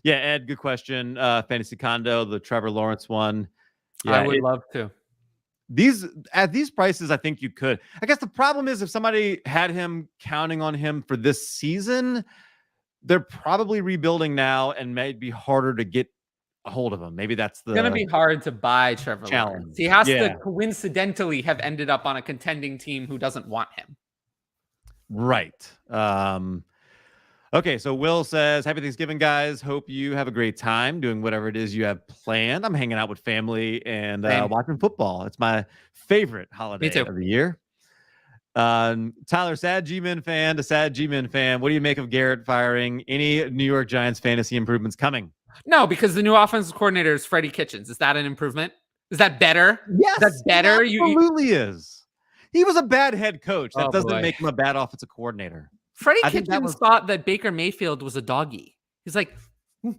Ed, good question. Fantasy Condo, the Trevor Lawrence one. Yeah, I would love to. At these prices, I think you could. I guess the problem is if somebody had him counting on him for this season, they're probably rebuilding now and may be harder to get a hold of him. Maybe that's the going to be hard to buy Trevor Lawrence. He has to coincidentally have ended up on a contending team who doesn't want him. Right. Okay, so Will says, happy Thanksgiving, guys. Hope you have a great time doing whatever it is you have planned. I'm hanging out with family and watching football. It's my favorite holiday of the year. Tyler, sad G-Men fan to sad G-Men fan. What do you make of Garrett firing? Any New York Giants fantasy improvements coming? No, because the new offensive coordinator is Freddie Kitchens. Is that an improvement? Is that better? Yes, that's better. It absolutely is. He was a bad head coach. That doesn't make him a bad offensive coordinator. Freddie Kitchens thought that Baker Mayfield was a doggy. He's like, no.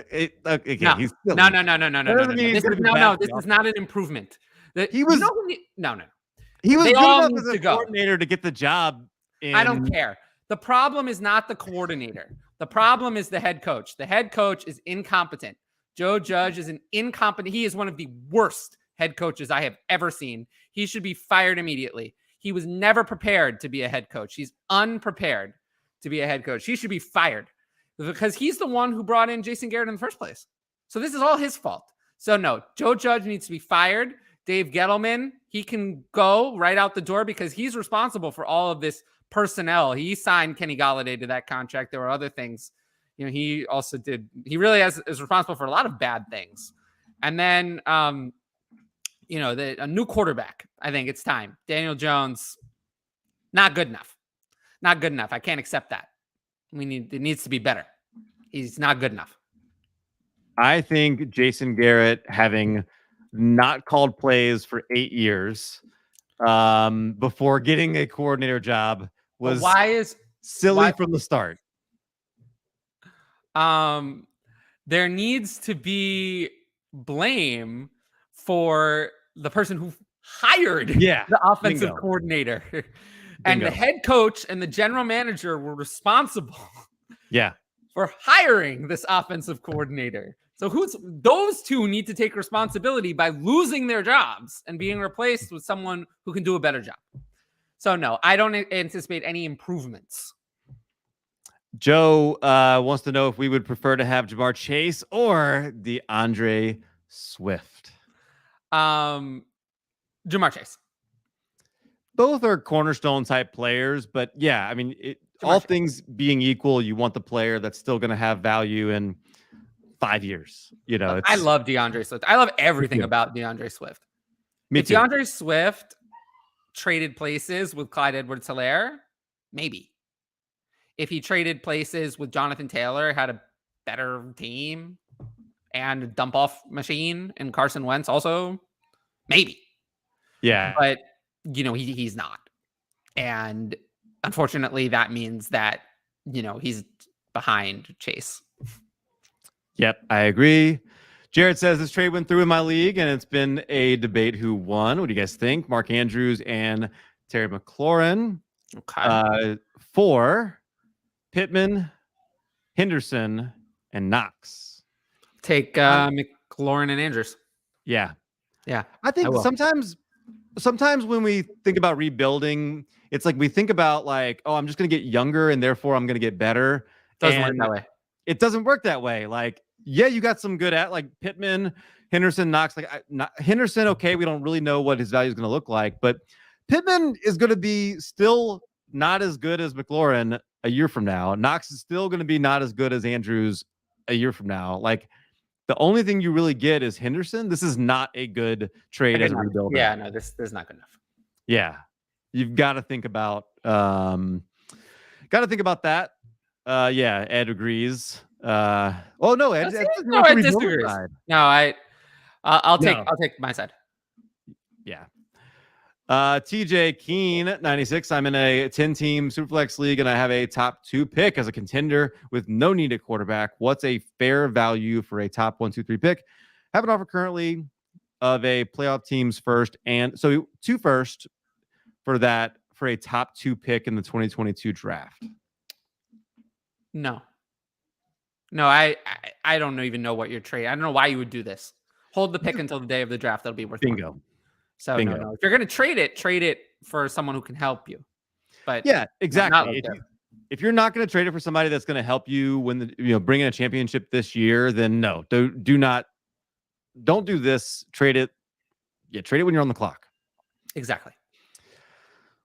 He's no. This is not an improvement. He was no. He was good enough as a coordinator to get the job. I don't care. The problem is not the coordinator. The problem is the head coach. The head coach is incompetent. Joe Judge is an incompetent. He is one of the worst head coaches I have ever seen. He should be fired immediately. He was never prepared to be a head coach. He's unprepared to be a head coach. He should be fired because he's the one who brought in Jason Garrett in the first place. So this is all his fault. So no, Joe Judge needs to be fired. Dave Gettleman, he can go right out the door because he's responsible for all of this personnel. He signed Kenny Golladay to that contract. There were other things. He also did. He really is responsible for a lot of bad things. And then, a new quarterback. I think it's time. Daniel Jones, not good enough. Not good enough. I can't accept that. It needs to be better. He's not good enough. I think Jason Garrett, having not called plays for 8 years before getting a coordinator job, was silly from the start. There needs to be blame for the person who hired the offensive coordinator. And the head coach and the general manager were responsible for hiring this offensive coordinator. So those two need to take responsibility by losing their jobs and being replaced with someone who can do a better job. So no, I don't anticipate any improvements. Joe wants to know if we would prefer to have Jamar Chase or DeAndre Swift. Jamar Chase. Both are cornerstone type players, but yeah, I mean, all things being equal, you want the player that's still going to have value in 5 years. You know, I love DeAndre Swift. I love everything about DeAndre Swift. Me too. DeAndre Swift traded places with Clyde Edwards-Helaire, maybe. If he traded places with Jonathan Taylor, had a better team and a dump off machine, and Carson Wentz also, maybe. Yeah. But, you know, he's not. And unfortunately, that means that, you know, he's behind Chase. Yep, I agree. Jared says this trade went through in my league, and it's been a debate who won. What do you guys think? Mark Andrews and Terry McLaurin. Okay. For Pittman, Henderson, and Knox. Take McLaurin and Andrews. Yeah. Yeah. I think sometimes when we think about rebuilding, it's like we think about like, oh, I'm just going to get younger and therefore I'm going to get better. Doesn't work that way. It doesn't work that way. Like, yeah, you got some good at like Pittman, Henderson, Knox. Like Henderson, okay, we don't really know what his value is going to look like, but Pittman is going to be still not as good as McLaurin a year from now. Knox is still going to be not as good as Andrews a year from now. Like the only thing you really get is Henderson. This is not a good trade as a rebuilder. Yeah, no, this is not good enough. Yeah, you've got to think about that. Yeah, Ed agrees. Oh no, Ed disagrees. No, I'll take my side. Yeah. TJ Keen 96. I'm in a 10-team Superflex league, and I have a top 2 pick as a contender with no need at quarterback. What's a fair value for a top 1, 2, 3 pick? Have an offer currently of a playoff team's first, and so 2 first for that for a top 2 pick in the 2022 draft. No, I don't even know what you're trading. I don't know why you would do this. Hold the pick until the day of the draft. That'll be worth bingo. More. So no. If you're going to trade it for someone who can help you. But yeah, exactly. If you're not going to trade it for somebody that's going to help you bring in a championship this year, then no, don't do this. Trade it. Yeah, trade it when you're on the clock. Exactly.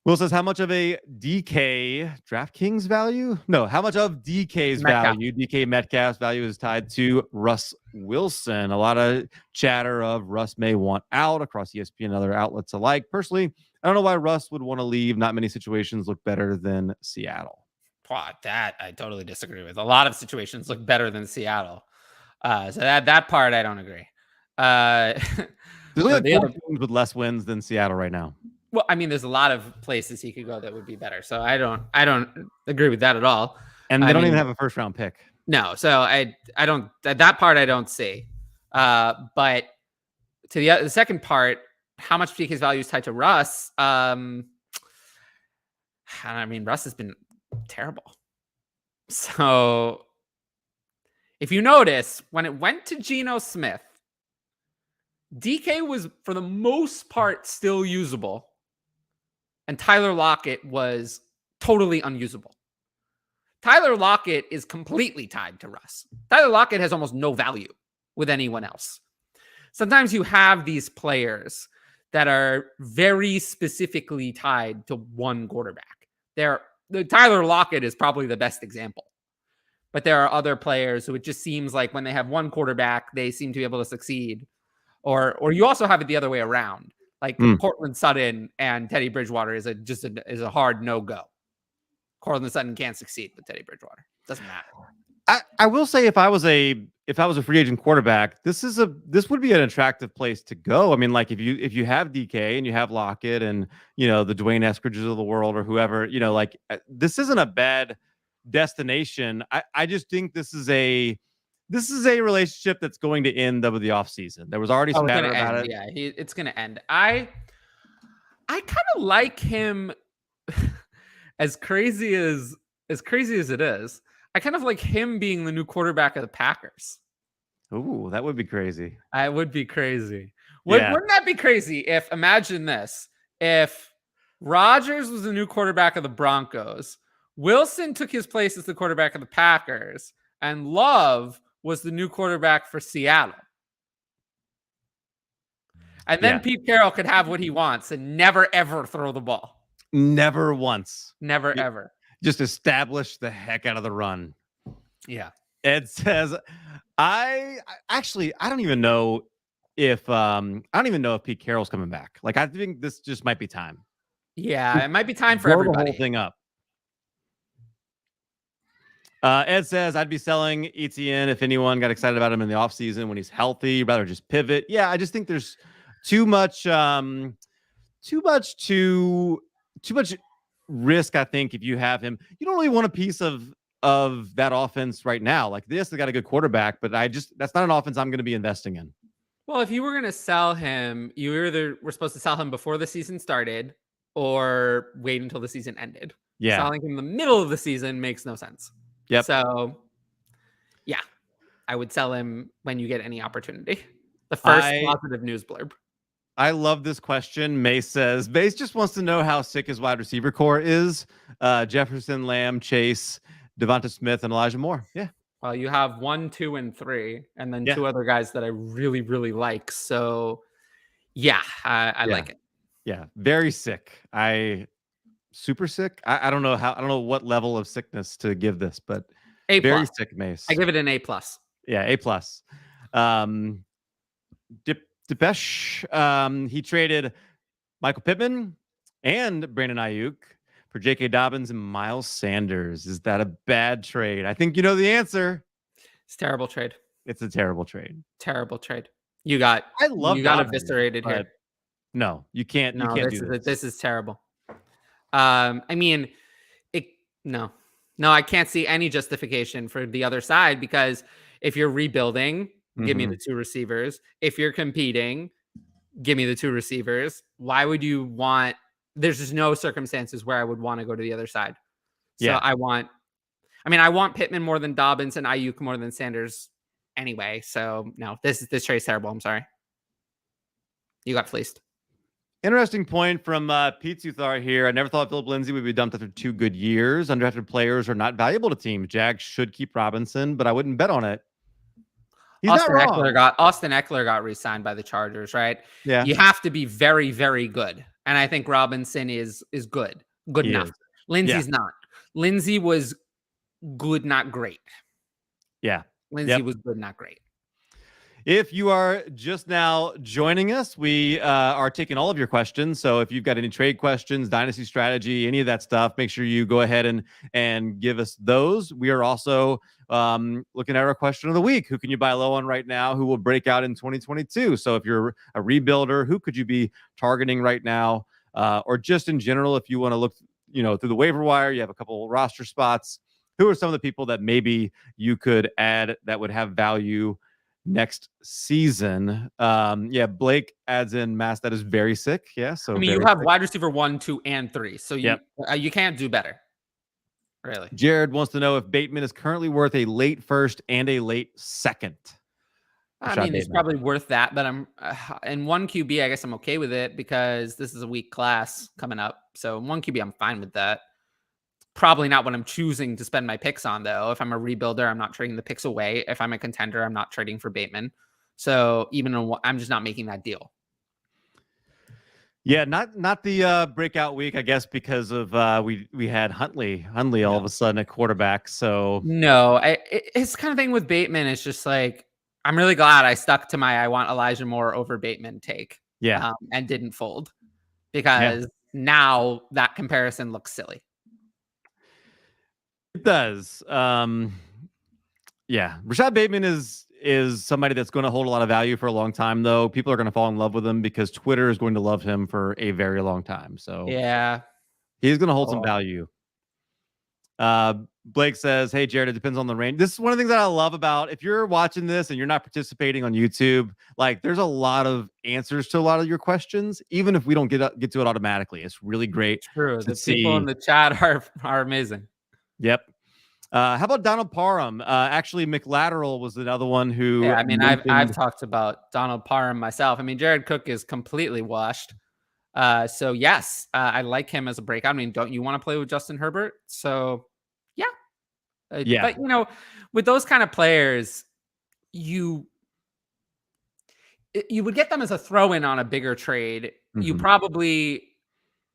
Will says, how much of a DK DraftKings value? No, how much of DK's value, DK Metcalf's value is tied to Russ Wilson? A lot of chatter of Russ may want out across ESPN and other outlets alike. Personally, I don't know why Russ would want to leave. Not many situations look better than Seattle. That I totally disagree with. A lot of situations look better than Seattle. So that part I don't agree. There's only like 4 teams with less wins than Seattle right now. Well, I mean, there's a lot of places he could go that would be better. So I don't agree with that at all. And they don't even have a first round pick. No. So I don't, that part I don't see. But to the second part, how much DK's value is tied to Russ? I mean, Russ has been terrible. So if you notice, when it went to Geno Smith, DK was for the most part still usable. And Tyler Lockett was totally unusable. Tyler Lockett is completely tied to Russ. Tyler Lockett has almost no value with anyone else. Sometimes you have these players that are very specifically tied to one quarterback. Tyler Lockett is probably the best example. But there are other players who it just seems like when they have one quarterback, they seem to be able to succeed. Or you also have it the other way around. Like Cortland Sutton and Teddy Bridgewater is a hard no-go. Cortland Sutton can't succeed with Teddy Bridgewater. Doesn't matter. I will say if I was a free agent quarterback, this would be an attractive place to go. I mean, like if you have DK and you have Lockett and the Dwayne Eskridges of the world or whoever, like this isn't a bad destination. I just think this is a relationship that's going to end over the offseason. There was already some matter about it. Yeah, it's going to end. I kind of like him. as crazy as it is, I kind of like him being the new quarterback of the Packers. Ooh, that would be crazy. I would be crazy. Yeah. Wouldn't that be crazy if, imagine this, if Rodgers was the new quarterback of the Broncos, Wilson took his place as the quarterback of the Packers, and Love was the new quarterback for Seattle. And then Pete Carroll could have what he wants and never, ever throw the ball. Never once. Never, ever. Just establish the heck out of the run. Yeah. Ed says, I don't even know if Pete Carroll's coming back. Like, I think this just might be time. Yeah, it might be time for Blow everybody. The whole thing up. Ed says, I'd be selling ETN if anyone got excited about him in the offseason when he's healthy. You'd rather just pivot. Yeah, I just think there's too much risk. I think if you have him, you don't really want a piece of that offense right now. Like this, they got a good quarterback, but that's not an offense I'm going to be investing in. Well, if you were going to sell him, you either were supposed to sell him before the season started or wait until the season ended. Yeah. Selling him in the middle of the season makes no sense. Yep. So, yeah, I would sell him when you get any opportunity. The first positive news blurb. I love this question. Mace says, Mace just wants to know how sick his wide receiver core is. Jefferson, Lamb, Chase, Devonta Smith, and Elijah Moore. Yeah. Well, you have 1, 2, and 3, and then 2 other guys that I really, really like. So, yeah, I like it. Yeah, very sick. Super sick. I don't know what level of sickness to give this, but A+. Very sick, Mace. I give it an A+. Yeah, A+. Depeche, he traded Michael Pittman and Brandon Ayuk for J.K. Dobbins and Miles Sanders. Is that a bad trade? I think you know the answer. It's a terrible trade. It's a terrible trade. Terrible trade. You got eviscerated here. No, you can't. No, you can't do this. This is terrible. I mean, no, I can't see any justification for the other side because if you're rebuilding, give me the 2 receivers. If you're competing, give me the 2 receivers. Why would you want? There's just no circumstances where I would want to go to the other side. So I want Pittman more than Dobbins and Ayuk more than Sanders anyway. So no, this trade's terrible. I'm sorry. You got fleeced. Interesting point from Pete Suthar here. I never thought Philip Lindsay would be dumped after 2 good years. Undrafted players are not valuable to teams. Jags should keep Robinson, but I wouldn't bet on it. Austin Eckler got re-signed by the Chargers, right? Yeah. You have to be very, very good. And I think Robinson is good enough. Lindsay's not. Lindsay was good, not great. Yeah. Lindsay was good, not great. If you are just now joining us, we are taking all of your questions. So if you've got any trade questions, dynasty strategy, any of that stuff, make sure you go ahead and give us those. We are also looking at our question of the week. Who can you buy low on right now? Who will break out in 2022? So if you're a rebuilder, who could you be targeting right now? Or just in general, if you want to look, through the waiver wire, you have a couple roster spots. Who are some of the people that maybe you could add that would have value next season? Blake adds in Mass. That is very sick. Yeah. So you have wide receiver 1, 2, and 3. So you can't do better. Really. Jared wants to know if Bateman is currently worth a late first and a late second. It's probably worth that, but I'm in 1 QB. I guess I'm okay with it because this is a weak class coming up. So in 1 QB, I'm fine with that. Probably not what I'm choosing to spend my picks on, though. If I'm a rebuilder, I'm not trading the picks away. If I'm a contender, I'm not trading for Bateman. So I'm just not making that deal. Yeah, not the breakout week, I guess, because of we had Huntley all of a sudden at quarterback. So no, it's kind of thing with Bateman. It's just like I'm really glad I stuck to my I want Elijah Moore over Bateman take. Yeah, and didn't fold because now that comparison looks silly. It does. Rashad Bateman is somebody that's going to hold a lot of value for a long time, though. People are going to fall in love with him because Twitter is going to love him for a very long time. So yeah, he's going to hold some value. Blake says, hey, Jared, it depends on the range. This is one of the things that I love about if you're watching this and you're not participating on YouTube, like there's a lot of answers to a lot of your questions, even if we don't get to it automatically. It's really great. True. To The see. people in the chat are amazing. Yep. How about Donald Parham? Actually, McLateral was another one who. Yeah, I mean, I've talked about Donald Parham myself. I mean, Jared Cook is completely washed. So yes, I like him as a breakout. I mean, don't you want to play with Justin Herbert? So yeah. Yeah. But you know, with those kind of players, you would get them as a throw-in on a bigger trade. You probably,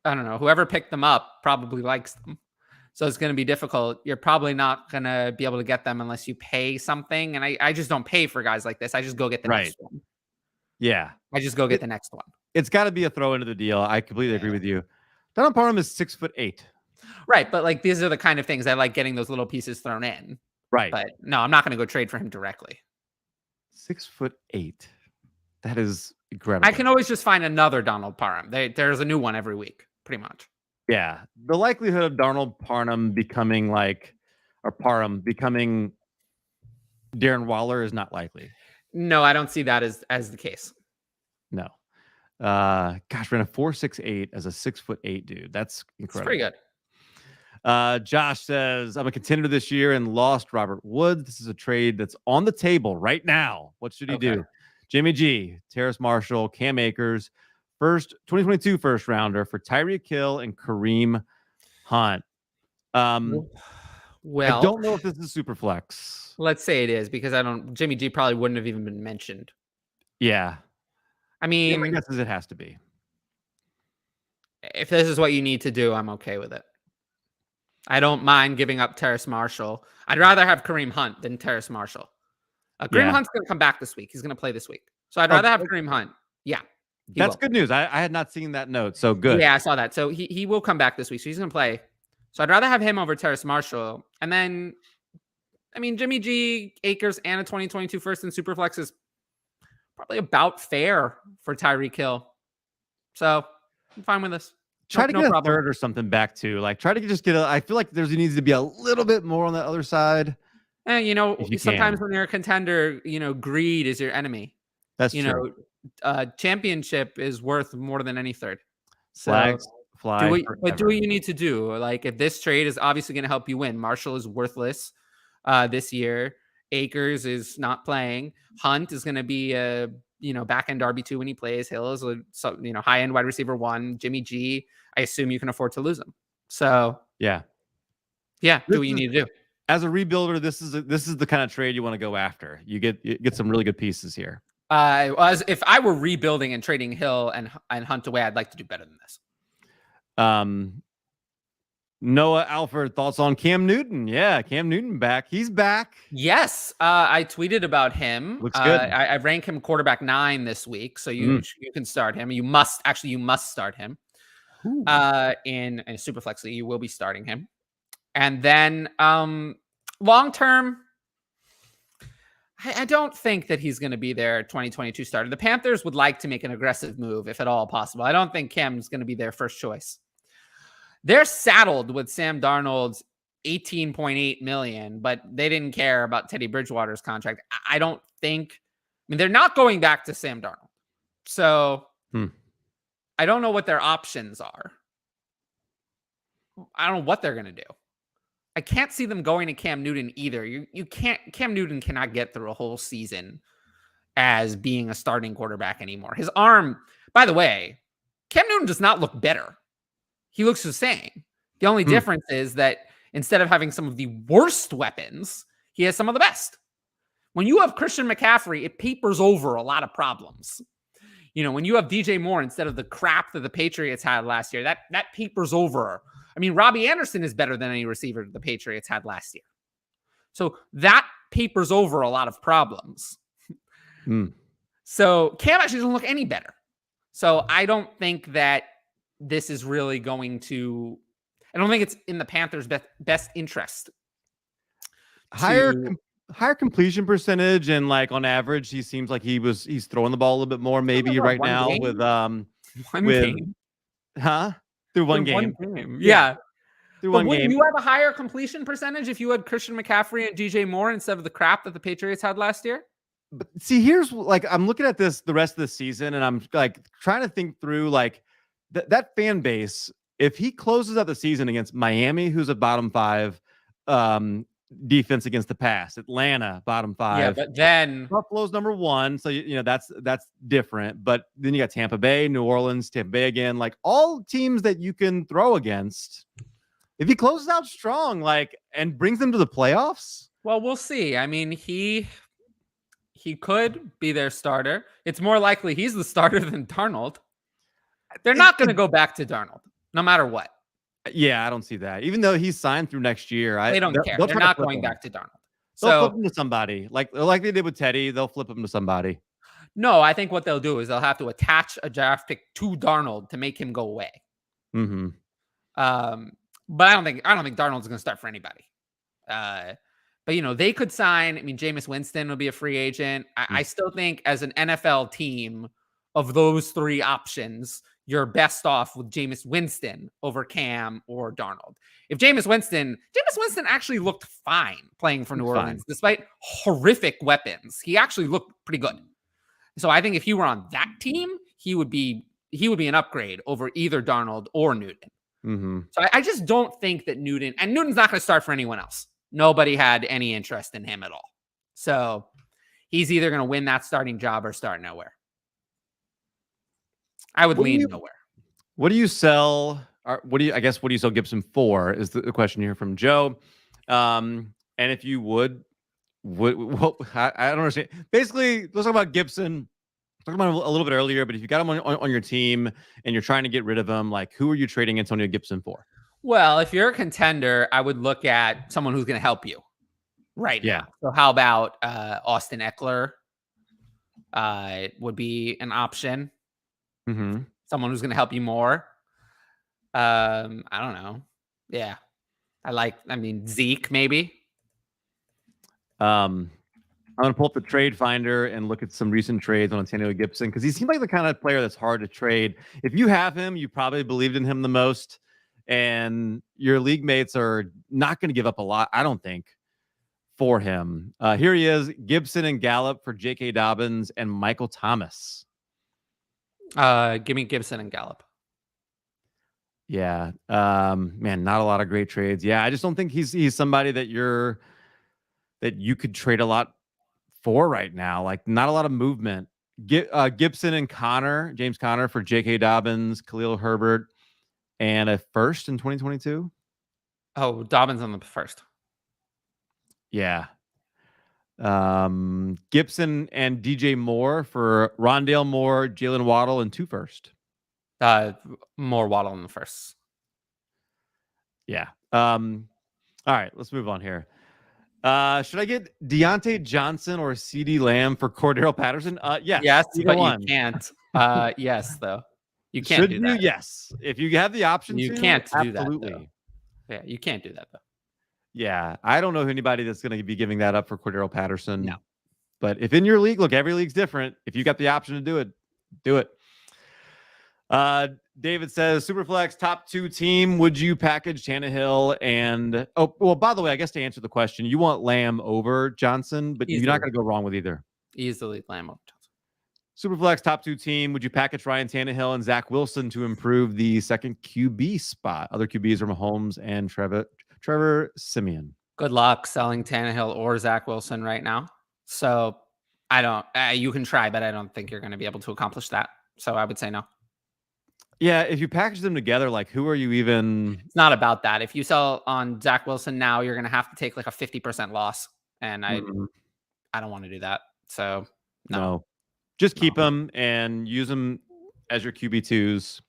I don't know, whoever picked them up probably likes them. So it's going to be difficult. You're probably not going to be able to get them unless you pay something. And I just don't pay for guys like this. I just go get the next one. Yeah. I just go get the next one. It's got to be a throw into the deal. I completely agree with you. Donald Parham is 6'8". Right. But like, these are the kind of things I like getting those little pieces thrown in. Right. But no, I'm not going to go trade for him directly. 6'8". That is incredible. I can always just find another Donald Parham. There's a new one every week, pretty much. Yeah. The likelihood of Donald Parham becoming Darren Waller is not likely. No, I don't see that as the case. No. Gosh, ran a 4.68 as a 6'8" dude. That's incredible. It's pretty good. Josh says, I'm a contender this year and lost Robert Woods. This is a trade that's on the table right now. What should he do? Jimmy G, Terrace Marshall, Cam Akers, 2022 first rounder for Tyreek Hill and Kareem Hunt. Well, I don't know if this is super flex. Let's say it is, because Jimmy G probably wouldn't have even been mentioned. Yeah. I mean, my guess is it has to be. If this is what you need to do, I'm okay with it. I don't mind giving up Terrace Marshall. I'd rather have Kareem Hunt than Terrace Marshall. Kareem Hunt's going to come back this week. He's going to play this week. So I'd rather have Kareem Hunt. Yeah. That's good news. I had not seen that note. So good. Yeah, I saw that. So he will come back this week. So he's going to play. So I'd rather have him over Terrace Marshall. And then, I mean, Jimmy G, Akers, and a 2022 first in Superflex is probably about fair for Tyreek Hill. So I'm fine with this. Try to get a third or something back too. Like try to just get I feel like needs to be a little bit more on the other side. And sometimes when you're a contender, greed is your enemy. That's true. Championship is worth more than any third. So Flags fly. do what you need to do. Like if this trade is obviously going to help you win, Marshall is worthless this year. Akers is not playing. Hunt is going to be a back end RB2 when he plays. Hill is a high end wide receiver 1. Jimmy G, I assume you can afford to lose him. So do what you need to do. As a rebuilder, this is the kind of trade you want to go after. You get some really good pieces here. If I were rebuilding and trading Hill and Hunt away, I'd like to do better than this. Noah Alford, thoughts on Cam Newton? Yeah, Cam Newton back. He's back. Yes, I tweeted about him. Looks good. I rank him quarterback 9 this week, so you can start him. You must start him. In a Superflex league, you will be starting him. And then long term, I don't think that he's going to be their 2022 starter. The Panthers would like to make an aggressive move, if at all possible. I don't think Cam's going to be their first choice. They're saddled with Sam Darnold's $18.8 million, but they didn't care about Teddy Bridgewater's contract. I mean, they're not going back to Sam Darnold. So I don't know what their options are. I don't know what they're going to do. I can't see them going to Cam Newton either. Cam Newton cannot get through a whole season as being a starting quarterback anymore. His arm, by the way, Cam Newton does not look better. He looks the same. The only difference is that instead of having some of the worst weapons, he has some of the best. When you have Christian McCaffrey, it papers over a lot of problems. When you have DJ Moore instead of the crap that the Patriots had last year, that papers over. I mean, Robbie Anderson is better than any receiver the Patriots had last year. So that papers over a lot of problems. So Cam actually doesn't look any better. So I don't think that this is really going to... I don't think it's in the Panthers' best interest. Higher completion percentage, and like on average, he seems like he's throwing the ball a little bit more maybe right now game? with One game. Through one game. Yeah. through But one wouldn't game. you have a higher completion percentage if you had Christian McCaffrey and DJ Moore instead of the crap that the Patriots had last year? But see, here's like I'm looking at this the rest of the season, and I'm like trying to think through like that fan base. If he closes out the season against Miami, who's a bottom 5 defense against the pass, Atlanta bottom 5, Yeah, but then Buffalo's number 1, so you know that's different. But then you got Tampa Bay, New Orleans, Tampa Bay again, like all teams that you can throw against. If he closes out strong, like and brings them to the playoffs, well, we'll see. I mean, he could be their starter. It's more likely he's the starter than Darnold. They're not going to go back to Darnold, no matter what. Yeah, I don't see that. Even though he's signed through next year, They don't care. They're not going back to Darnold. They'll flip him to somebody, like they did with Teddy. They'll flip him to somebody. No, I think what they'll do is they'll have to attach a draft pick to Darnold to make him go away. Mm-hmm. But I don't think Darnold's going to start for anybody. But you know, they could sign. I mean, Jameis Winston will be a free agent. I still think as an NFL team of those 3 options, you're best off with Jameis Winston over Cam or Darnold. If Jameis Winston actually looked fine playing for New Orleans, despite horrific weapons. He actually looked pretty good. So I think if he were on that team, he would be an upgrade over either Darnold or Newton. Mm-hmm. So I just don't think that Newton's not going to start for anyone else. Nobody had any interest in him at all. So he's either going to win that starting job or start nowhere. I would lean nowhere. What do you sell? What do you sell Gibson for? Is the question here from Joe. And if you would I don't understand. Basically, let's talk about Gibson. Talked about him a little bit earlier, but if you got him on your team and you're trying to get rid of him, like who are you trading Antonio Gibson for? Well, if you're a contender, I would look at someone who's going to help you right now. So how about Austin Eckler would be an option. Mm-hmm. Someone who's going to help you more. I don't know. Yeah. Zeke maybe. I'm going to pull up the trade finder and look at some recent trades on Antonio Gibson because he seems like the kind of player that's hard to trade. If you have him, you probably believed in him the most, and your league mates are not going to give up a lot, I don't think, for him. Here he is, Gibson and Gallup for J.K. Dobbins and Michael Thomas. Give me Gibson and Gallup. Yeah. Man, not a lot of great trades. Yeah, I just don't think he's somebody that you could trade a lot for right now. Like not a lot of movement. Gibson and James Conner for J.K. Dobbins, Khalil Herbert, and a first in 2022. Oh, Dobbins on the first. Yeah. Gibson and DJ Moore for Rondale Moore, Jalen Waddle, and 2 first. More Waddle in the first. Yeah. All right, let's move on here. Should I get Deontay Johnson or CeeDee Lamb for Cordero Patterson? Yes. Yes, but you can't. Yes, though. You can't do that. Yes. If you have the option you to, can't do absolutely. That. Though. Yeah, you can't do that, though. Yeah, I don't know anybody that's going to be giving that up for Cordero Patterson. No. But if in your league, look, every league's different. If you got the option to do it, do it. David says, Superflex top 2 team. Would you package Tannehill and by the way, I guess to answer the question, you want Lamb over Johnson, but Easily. You're not going to go wrong with either. Easily Lamb over Johnson. Superflex top 2 team. Would you package Ryan Tannehill and Zach Wilson to improve the second QB spot? Other QBs are Mahomes and Trevor Siemian. Good luck selling Tannehill or Zach Wilson right now. So I don't. You can try, but I don't think you're going to be able to accomplish that. So I would say no. Yeah, if you package them together, like who are you even? It's not about that. If you sell on Zach Wilson now, you're going to have to take like a 50% loss, and I don't want to do that. So no. Just keep them and use them as your QB2s.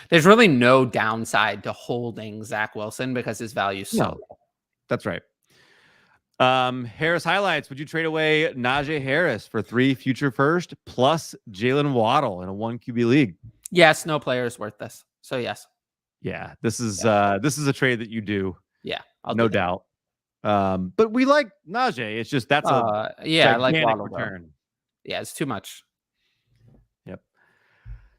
There's really no downside to holding Zach Wilson because his value is so low. That's right. Harris highlights. Would you trade away Najee Harris for 3 future first plus Jalen Waddle in a 1 QB league? Yes, no player is worth this. So yes. Yeah, this is a trade that you do. Yeah, no doubt. But we like Najee. It's just that's I like Waddle return. Yeah, it's too much. Yep.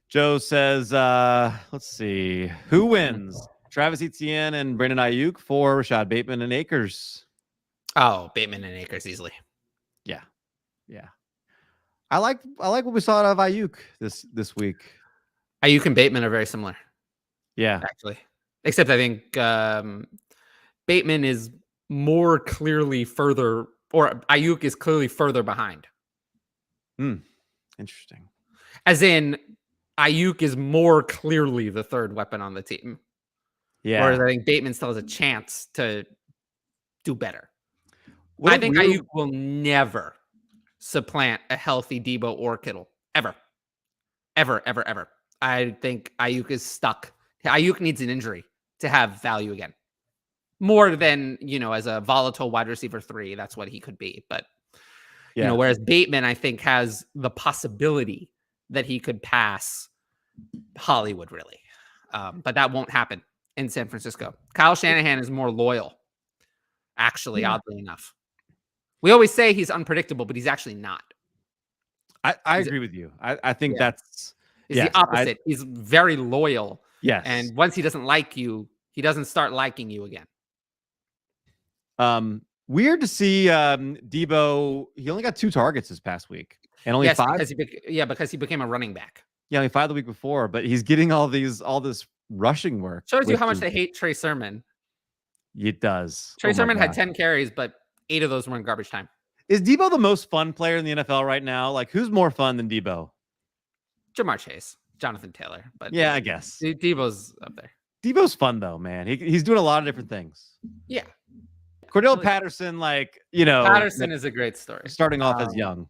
Joe says, let's see. Who wins? Travis Etienne and Brandon Ayuk for Rashad Bateman and Akers. Oh, Bateman and Akers easily. Yeah. I like what we saw out of Ayuk this week. Ayuk and Bateman are very similar. Yeah, actually, except I think Bateman is more clearly further, or Ayuk is clearly further behind. Interesting. As in, Ayuk is more clearly the third weapon on the team. Yeah. Whereas I think Bateman still has a chance to do better. What I think Ayuk will never supplant a healthy Debo or Kittle. Ever. I think Ayuk is stuck. Ayuk needs an injury to have value again. More than, as a volatile wide receiver 3, that's what he could be. But, whereas Bateman, I think, has the possibility that he could pass Hollywood, really. But that won't happen in San Francisco. Kyle Shanahan is more loyal, actually, oddly enough. We always say he's unpredictable, but he's actually not. I agree with you. I think that's... He's the opposite. He's very loyal. Yes. And once he doesn't like you, he doesn't start liking you again. Weird to see Debo. He only got 2 targets this past week, and only 5. Because he became a running back. Yeah, only 5 the week before, but he's getting all this rushing work. Shows you how much they hate Trey Sermon. It does. Trey Sermon had 10 carries, but 8 of those were in garbage time. Is Debo the most fun player in the NFL right now? Like, who's more fun than Debo? Jamar Chase, Jonathan Taylor, but yeah, I guess Debo's up there. Debo's fun though, man. He's doing a lot of different things. Yeah. Cordell Patterson, Patterson is a great story. Starting off as young.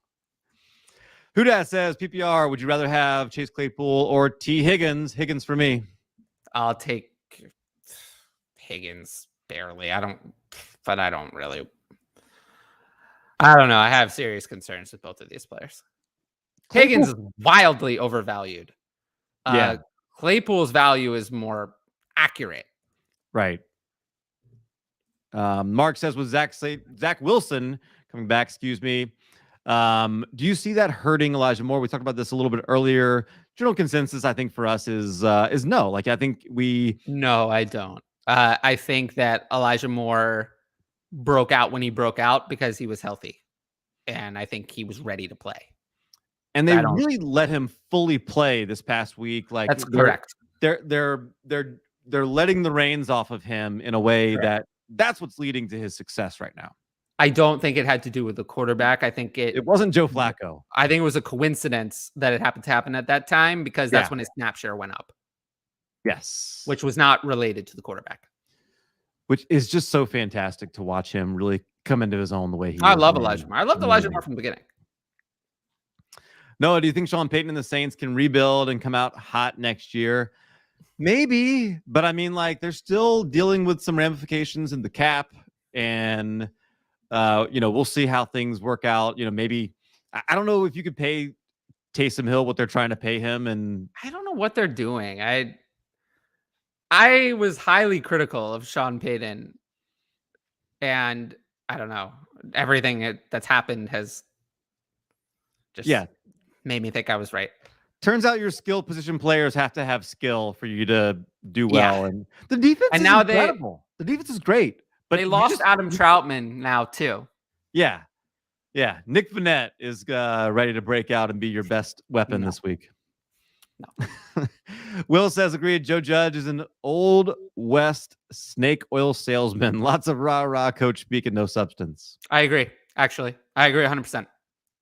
Huda says, PPR, would you rather have Chase Claypool or T. Higgins? Higgins for me. I'll take Higgins barely. I don't know. I have serious concerns with both of these players. Higgins is wildly overvalued. Claypool's value is more accurate. Right. Mark says, with Zach Wilson coming back, do you see that hurting Elijah Moore? We talked about this a little bit earlier. General consensus, I think, for us is no. Like, I think No, I don't. I think that Elijah Moore broke out when he broke out because he was healthy. And I think he was ready to play. And they really let him fully play this past week. Like, that's correct. They're letting the reins off of him in a way that's what's leading to his success right now. I don't think it had to do with the quarterback. I think it wasn't Joe Flacco. I think it was a coincidence that it happened to happen at that time because that's when his snap share went up. Yes. Which was not related to the quarterback. Which is just so fantastic to watch him really come into his own the way he I love Elijah Moore. I loved Elijah Moore from the beginning. Noah, do you think Sean Payton and the Saints can rebuild and come out hot next year? Maybe, but I mean, like, they're still dealing with some ramifications in the cap, and we'll see how things work out. Maybe I don't know if you could pay Taysom Hill what they're trying to pay him, and I don't know what they're doing. I was highly critical of Sean Payton, and I don't know, everything that's happened has just made me think I was right. Turns out your skill position players have to have skill for you to do well. And the defense is incredible. The defense is great. But they lost Adam Troutman now too. Yeah. Yeah. Nick Vannett is ready to break out and be your best weapon this week. No. Will says, agreed. Joe Judge is an old West snake oil salesman. Lots of rah-rah coach speak and no substance. I agree. Actually, I agree 100%.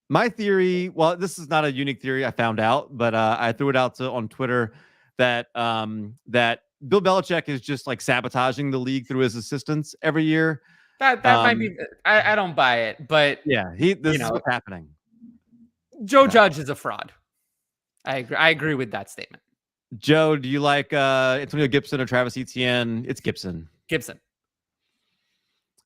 My theory, well, this is not a unique theory I found out, but I threw it out on Twitter that that Bill Belichick is just like sabotaging the league through his assistants every year. That might be. I don't buy it, but this is what's happening. Joe Judge is a fraud. I agree with that statement. Joe, do you like Antonio Gibson or Travis Etienne? It's Gibson. Gibson.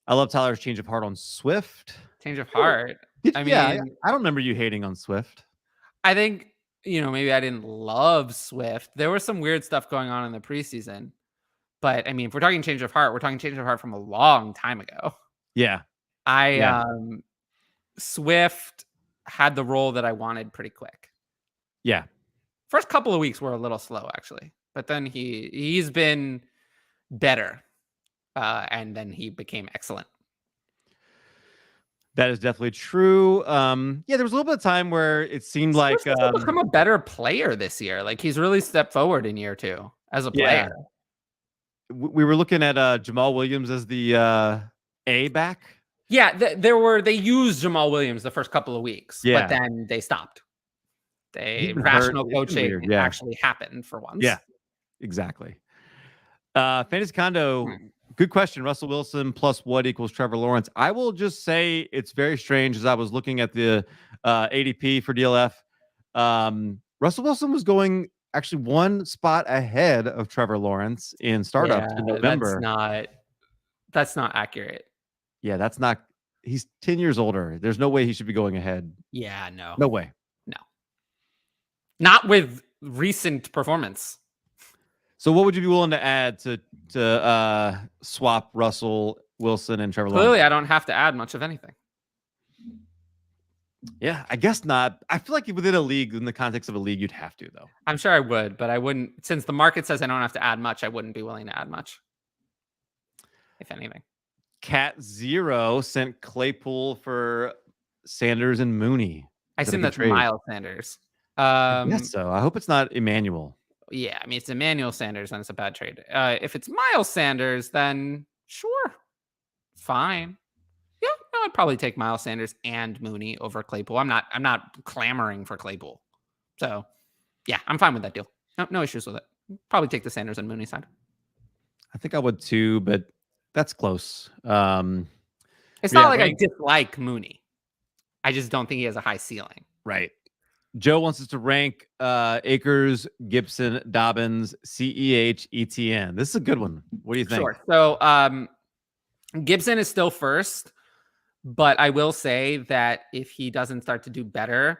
I love Tyler's change of heart on Swift. Change of heart. I don't remember you hating on Swift. I think, maybe I didn't love Swift. There was some weird stuff going on in the preseason. But, I mean, if we're talking change of heart, we're talking change of heart from a long time ago. Yeah. Swift had the role that I wanted pretty quick. Yeah. First couple of weeks were a little slow, actually. But then he's been better. And then he became excellent. That is definitely true. Yeah, there was a little bit of time where it seemed like become a better player this year. Like he's really stepped forward in year 2 as a player. We were looking at Jamal Williams as the A back. Yeah, they used Jamal Williams the first couple of weeks, but then they stopped. Rational coaching actually happened for once. Yeah, exactly. Fantasy Condo, good question. Russell Wilson plus what equals Trevor Lawrence? I will just say it's very strange as I was looking at the ADP for DLF. Russell Wilson was going actually one spot ahead of Trevor Lawrence in startups in November. That's not accurate. Yeah, that's not. He's 10 years older. There's no way he should be going ahead. Yeah, no. No way. No. Not with recent performance. So what would you be willing to add to swap Russell Wilson and Trevor Lawrence? Clearly, I don't have to add much of anything. Yeah, I guess not. I feel like within a league, in the context of a league, you'd have to, though. I'm sure I would, but I wouldn't. Since the market says I don't have to add much, I wouldn't be willing to add much, if anything. Cat Zero sent Claypool for Sanders and Mooney. I assume that's Miles Sanders. Yes, so I hope it's not Emmanuel. Yeah, I mean, it's Emmanuel Sanders, and it's a bad trade. If it's Miles Sanders, then sure, fine. Yeah, no, I'd probably take Miles Sanders and Mooney over Claypool. I'm not clamoring for Claypool. So, yeah, I'm fine with that deal. No issues with it. Probably take the Sanders and Mooney side. I think I would too, but that's close. It's not like I dislike Mooney. I just don't think he has a high ceiling. Right. Joe wants us to rank Akers, Gibson, Dobbins, CEH, ETN. This is a good one. What do you think? Sure. So Gibson is still first, but I will say that if he doesn't start to do better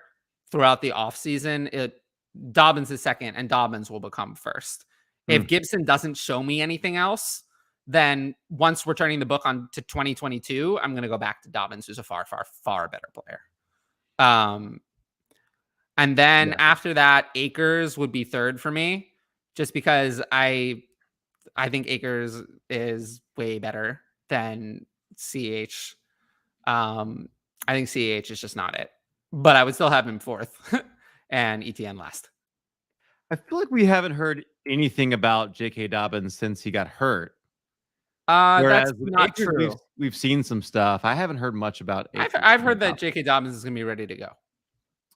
throughout the offseason, Dobbins is second and Dobbins will become first. If Gibson doesn't show me anything else, then once we're turning the book on to 2022, I'm going to go back to Dobbins, who's a far, far, far better player. And then after that, Akers would be third for me, just because I think Akers is way better than CH. I think CH is just not it, but I would still have him fourth and ETN last. I feel like we haven't heard anything about J.K. Dobbins since he got hurt. That's not Akers, true. We've seen some stuff. I haven't heard much about Akers. I've heard that J.K. Dobbins is going to be ready to go.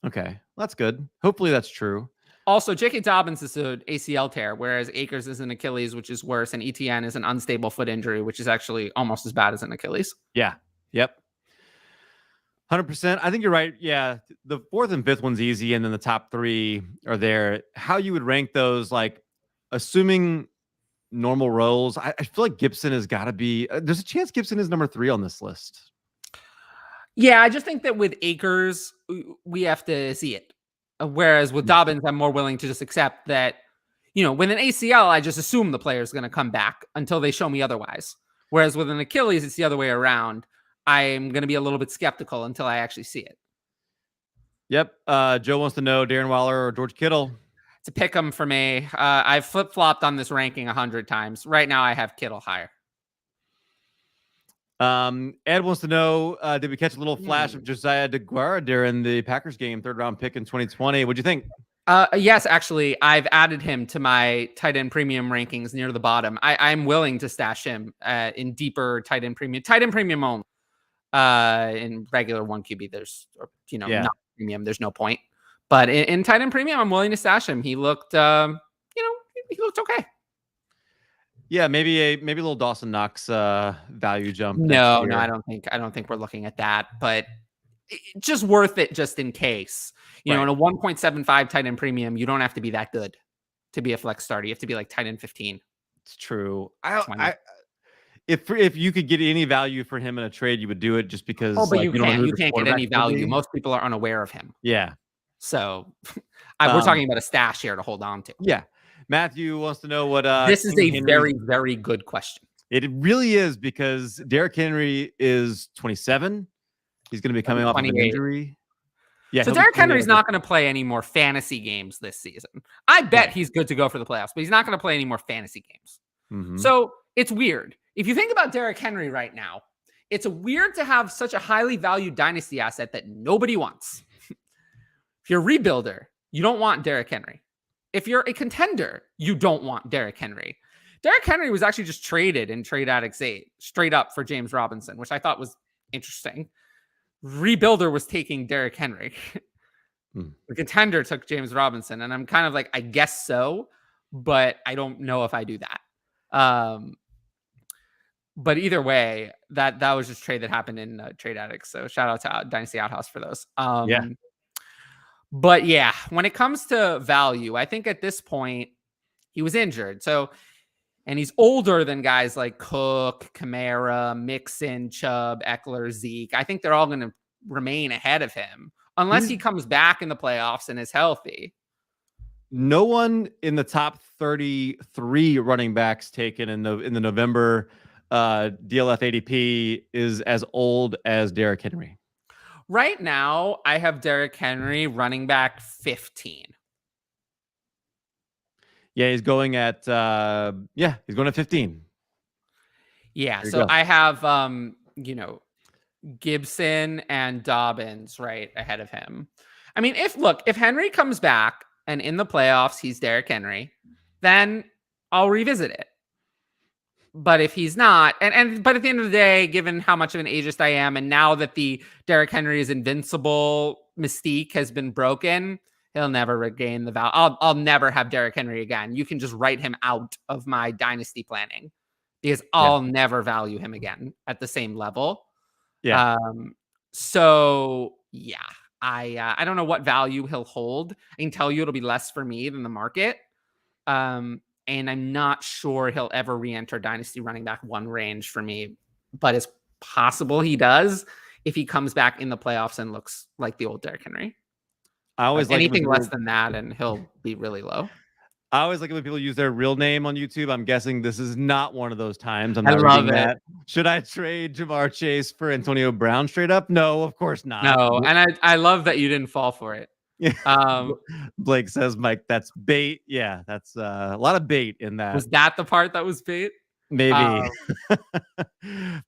Okay, that's good. Hopefully that's true. Also, J.K. Dobbins is an ACL tear, whereas Akers is an Achilles, which is worse, and ETN is an unstable foot injury, which is actually almost as bad as an Achilles. Yeah. Yep. 100%. I think you're right. Yeah. The fourth and fifth one's easy, and then the top three are there. How you would rank those, like, assuming normal roles, I feel like Gibson has got to be, there's a chance Gibson is number 3 on this list. Yeah, I just think that with Akers, we have to see it. Whereas with Dobbins, I'm more willing to just accept that, with an ACL, I just assume the player is going to come back until they show me otherwise. Whereas with an Achilles, it's the other way around. I'm going to be a little bit skeptical until I actually see it. Yep. Joe wants to know Darren Waller or George Kittle. It's a pick 'em for me. I've flip-flopped on this ranking 100 times. Right now, I have Kittle higher. Ed wants to know, did we catch a little flash of Josiah DeGuara during the Packers game, 3rd round pick in 2020? What'd you think? Yes, actually, I've added him to my tight end premium rankings near the bottom. I'm willing to stash him in deeper tight end premium only. In regular 1QB, there's, not premium, there's no point. But in tight end premium, I'm willing to stash him. He looked, he looked okay. Yeah, maybe a little Dawson Knox value jump. No, I don't think we're looking at that, but just worth it just in case. In a 1.75 tight end premium, you don't have to be that good to be a flex starter. You have to be like tight end 15. It's true. If you could get any value for him in a trade, you would do it just because. Oh, but you can't get any value. Most people are unaware of him. Yeah. So we're talking about a stash here to hold on to. Yeah. Matthew wants to know what. This is a very, very good question. It really is, because Derrick Henry is 27. He's going to be coming off of an injury. Yeah. So Derrick Henry's not going to play any more fantasy games this season. I bet he's good to go for the playoffs, but he's not going to play any more fantasy games. Mm-hmm. So it's weird. If you think about Derrick Henry right now, it's weird to have such a highly valued dynasty asset that nobody wants. If you're a rebuilder, you don't want Derrick Henry. If you're a contender, you don't want Derrick Henry. Derrick Henry was actually just traded in Trade Addicts 8 straight up for James Robinson, which I thought was interesting. Rebuilder was taking Derrick Henry. The contender took James Robinson, and I'm kind of like, I guess so, but I don't know if I do that. But either way, that was just trade that happened in Trade Addicts. So shout out to Dynasty Outhouse for those. But yeah, when it comes to value, I think at this point he was injured. So, and he's older than guys like Cook, Kamara, Mixon, Chubb, Eckler, Zeke. I think they're all going to remain ahead of him unless he comes back in the playoffs and is healthy. No one in the top 33 running backs taken in the November DLF ADP is as old as Derrick Henry. Right now, I have Derrick Henry running back 15. Yeah, he's going at he's going at 15. Yeah, so I have Gibson and Dobbins right ahead of him. I mean, if Henry comes back and in the playoffs he's Derrick Henry, then I'll revisit it. But if he's not, but at the end of the day, given how much of an ageist I am, and now that the Derrick Henry is invincible mystique has been broken, he'll never regain the value. I'll never have Derrick Henry again. You can just write him out of my dynasty planning because I'll never value him again at the same level. Yeah. So yeah, I don't know what value he'll hold. I can tell you it'll be less for me than the market. And I'm not sure he'll ever re-enter Dynasty running back 1 range for me, but it's possible he does if he comes back in the playoffs and looks like the old Derrick Henry. I always like anything less than that, and he'll be really low. I always like it when people use their real name on YouTube. I'm guessing this is not one of those times. I love it. That. Should I trade Jamar Chase for Antonio Brown straight up? No, of course not. No, and I love that you didn't fall for it. Blake says, Mike, that's bait. Yeah, that's a lot of bait in that. Was that the part that was bait? Maybe.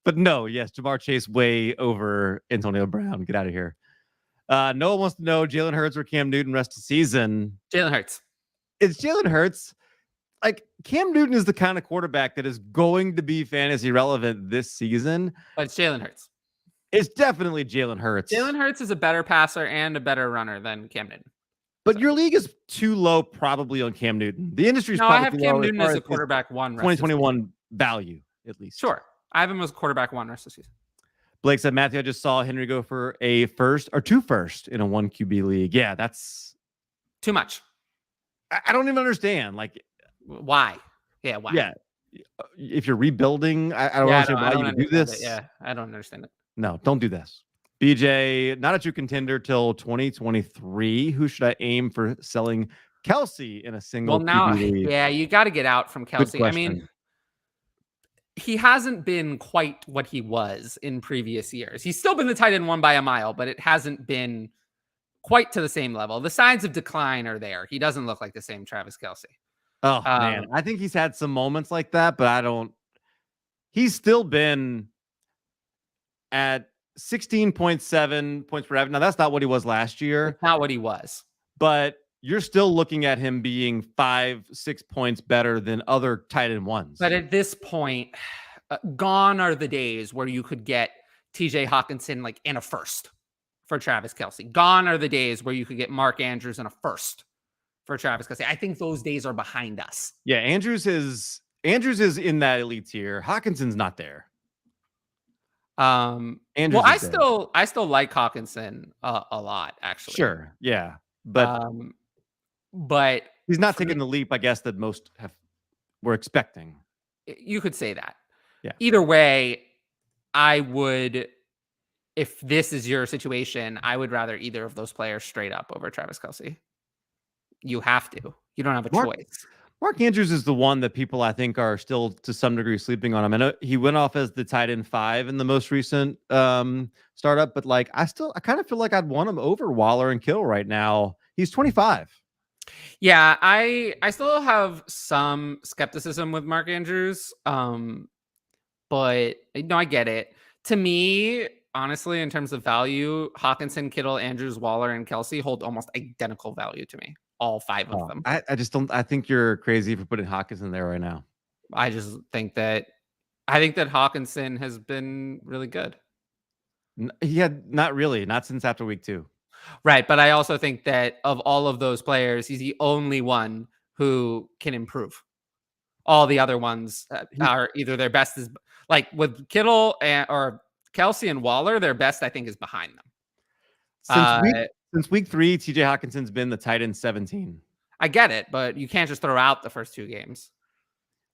But no, yes, Jamar Chase way over Antonio Brown. Get out of here. No one wants to know Jalen Hurts or Cam Newton rest of the season. Jalen Hurts. It's Jalen Hurts. Like, Cam Newton is the kind of quarterback that is going to be fantasy relevant this season. But it's Jalen Hurts. It's definitely Jalen Hurts. Jalen Hurts is a better passer and a better runner than Cam Newton. But your league is too low probably on Cam Newton. The industry's probably I have Cam Newton as a quarterback 1 2021 value, at least. Sure. I have him as quarterback 1 rest of the season. Blake said, Matthew, I just saw Henry go for a first or 2 first in a 1 QB league. Yeah, that's too much. I don't even understand. Like, why? Yeah, why? Yeah. If you're rebuilding, I don't understand why you would do this. Yeah, I don't understand it. No, don't do this. BJ, not a true contender till 2023. Who should I aim for selling Kelsey in a single? Well, now, yeah, you got to get out from Kelsey. I mean, he hasn't been quite what he was in previous years. He's still been the tight end 1 by a mile, but it hasn't been quite to the same level. The signs of decline are there. He doesn't look like the same Travis Kelsey. Oh, man. I think he's had some moments like that, but he's still been at 16.7 points per average. Now, that's not what he was last year. It's not what he was. But you're still looking at him being 5-6 points better than other tight end 1s. But at this point, gone are the days where you could get TJ Hawkinson like in a first for Travis Kelsey. Gone are the days where you could get Mark Andrews in a first for Travis Kelsey. I think those days are behind us. Yeah, Andrews is in that elite tier. Hawkinson's not there. Andrews I still like Hawkinson a lot, actually. Sure, yeah, but he's not taking the leap, I guess, that most were expecting. You could say that. Yeah. Either way, I would, if this is your situation, I would rather either of those players straight up over Travis Kelsey. You have to. You don't have a choice. Mark Andrews is the one that people, I think, are still to some degree sleeping on him. I know he went off as the tight end 5 in the most recent startup, but like I kind of feel like I'd want him over Waller and Kittle right now. He's 25. Yeah, I still have some skepticism with Mark Andrews. But no, I get it. To me, honestly, in terms of value, Hawkinson, Kittle, Andrews, Waller, and Kelsey hold almost identical value to me. All 5 of them. I just don't. I think you're crazy for putting Hawkins in there right now. I just think that Hawkinson has been really good. He had not really, not since after week 2. Right, but I also think that of all of those players, he's the only one who can improve. All the other ones are either their best is like with Kittle or Kelsey and Waller, their best I think is behind them. Since week 3, TJ Hawkinson's been the tight end 17. I get it, but you can't just throw out the first 2 games.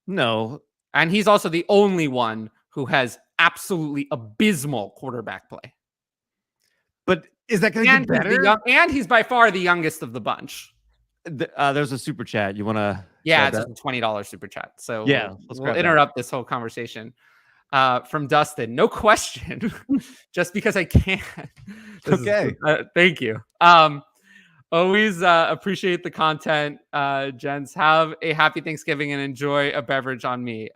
No. And he's also the only one who has absolutely abysmal quarterback play. But is that going to get better? And he's by far the youngest of the bunch. There's a super chat. You want to? Yeah, it's a $20 super chat. So yeah, we'll interrupt this whole conversation. From Dustin, no question. Just because I can. Okay. Thank you. Always appreciate the content, gents. Have a happy Thanksgiving and enjoy a beverage on me.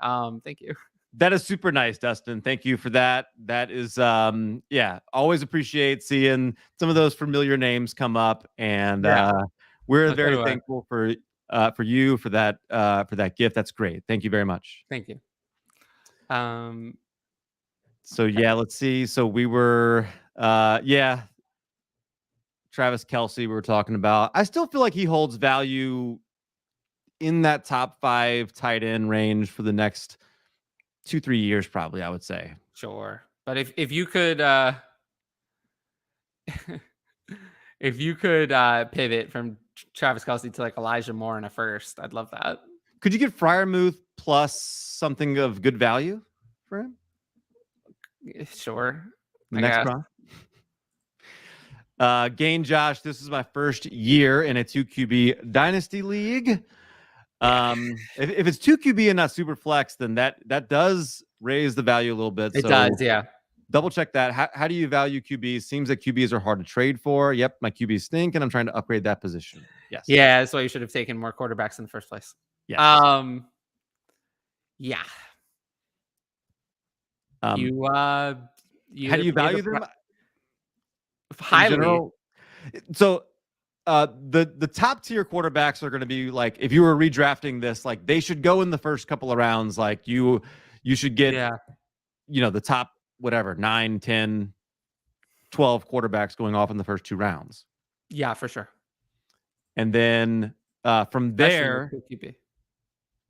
Thank you. That is super nice, Dustin. Thank you for that. That is, always appreciate seeing some of those familiar names come up, and we're very thankful for you for that gift. That's great. Thank you very much. Thank you. So yeah, let's see. So we were, Travis Kelce we were talking about. I still feel like he holds value in that top 5 tight end range for the next 2-3 years, probably, I would say. Sure. But if you could if you could pivot from Travis Kelce to like Elijah Moore in a first, I'd love that. Could you get Freiermuth plus something of good value for him? Sure. The next round. Gain Josh, this is my first year in a 2 QB Dynasty league. If it's 2 QB and not super flex, then that does raise the value a little bit. It does, yeah. Double check that. How do you value QBs? Seems like QBs are hard to trade for. Yep, my QBs stink, and I'm trying to upgrade that position. Yes. Yeah, that's why you should have taken more quarterbacks in the first place. Yes. Yeah. How do you value them? Highly. So the top tier quarterbacks are going to be like, if you were redrafting this, like they should go in the first couple of rounds. Like you should get, the top, whatever, 9, 10, 12 quarterbacks going off in the first 2 rounds. Yeah, for sure. And then from there,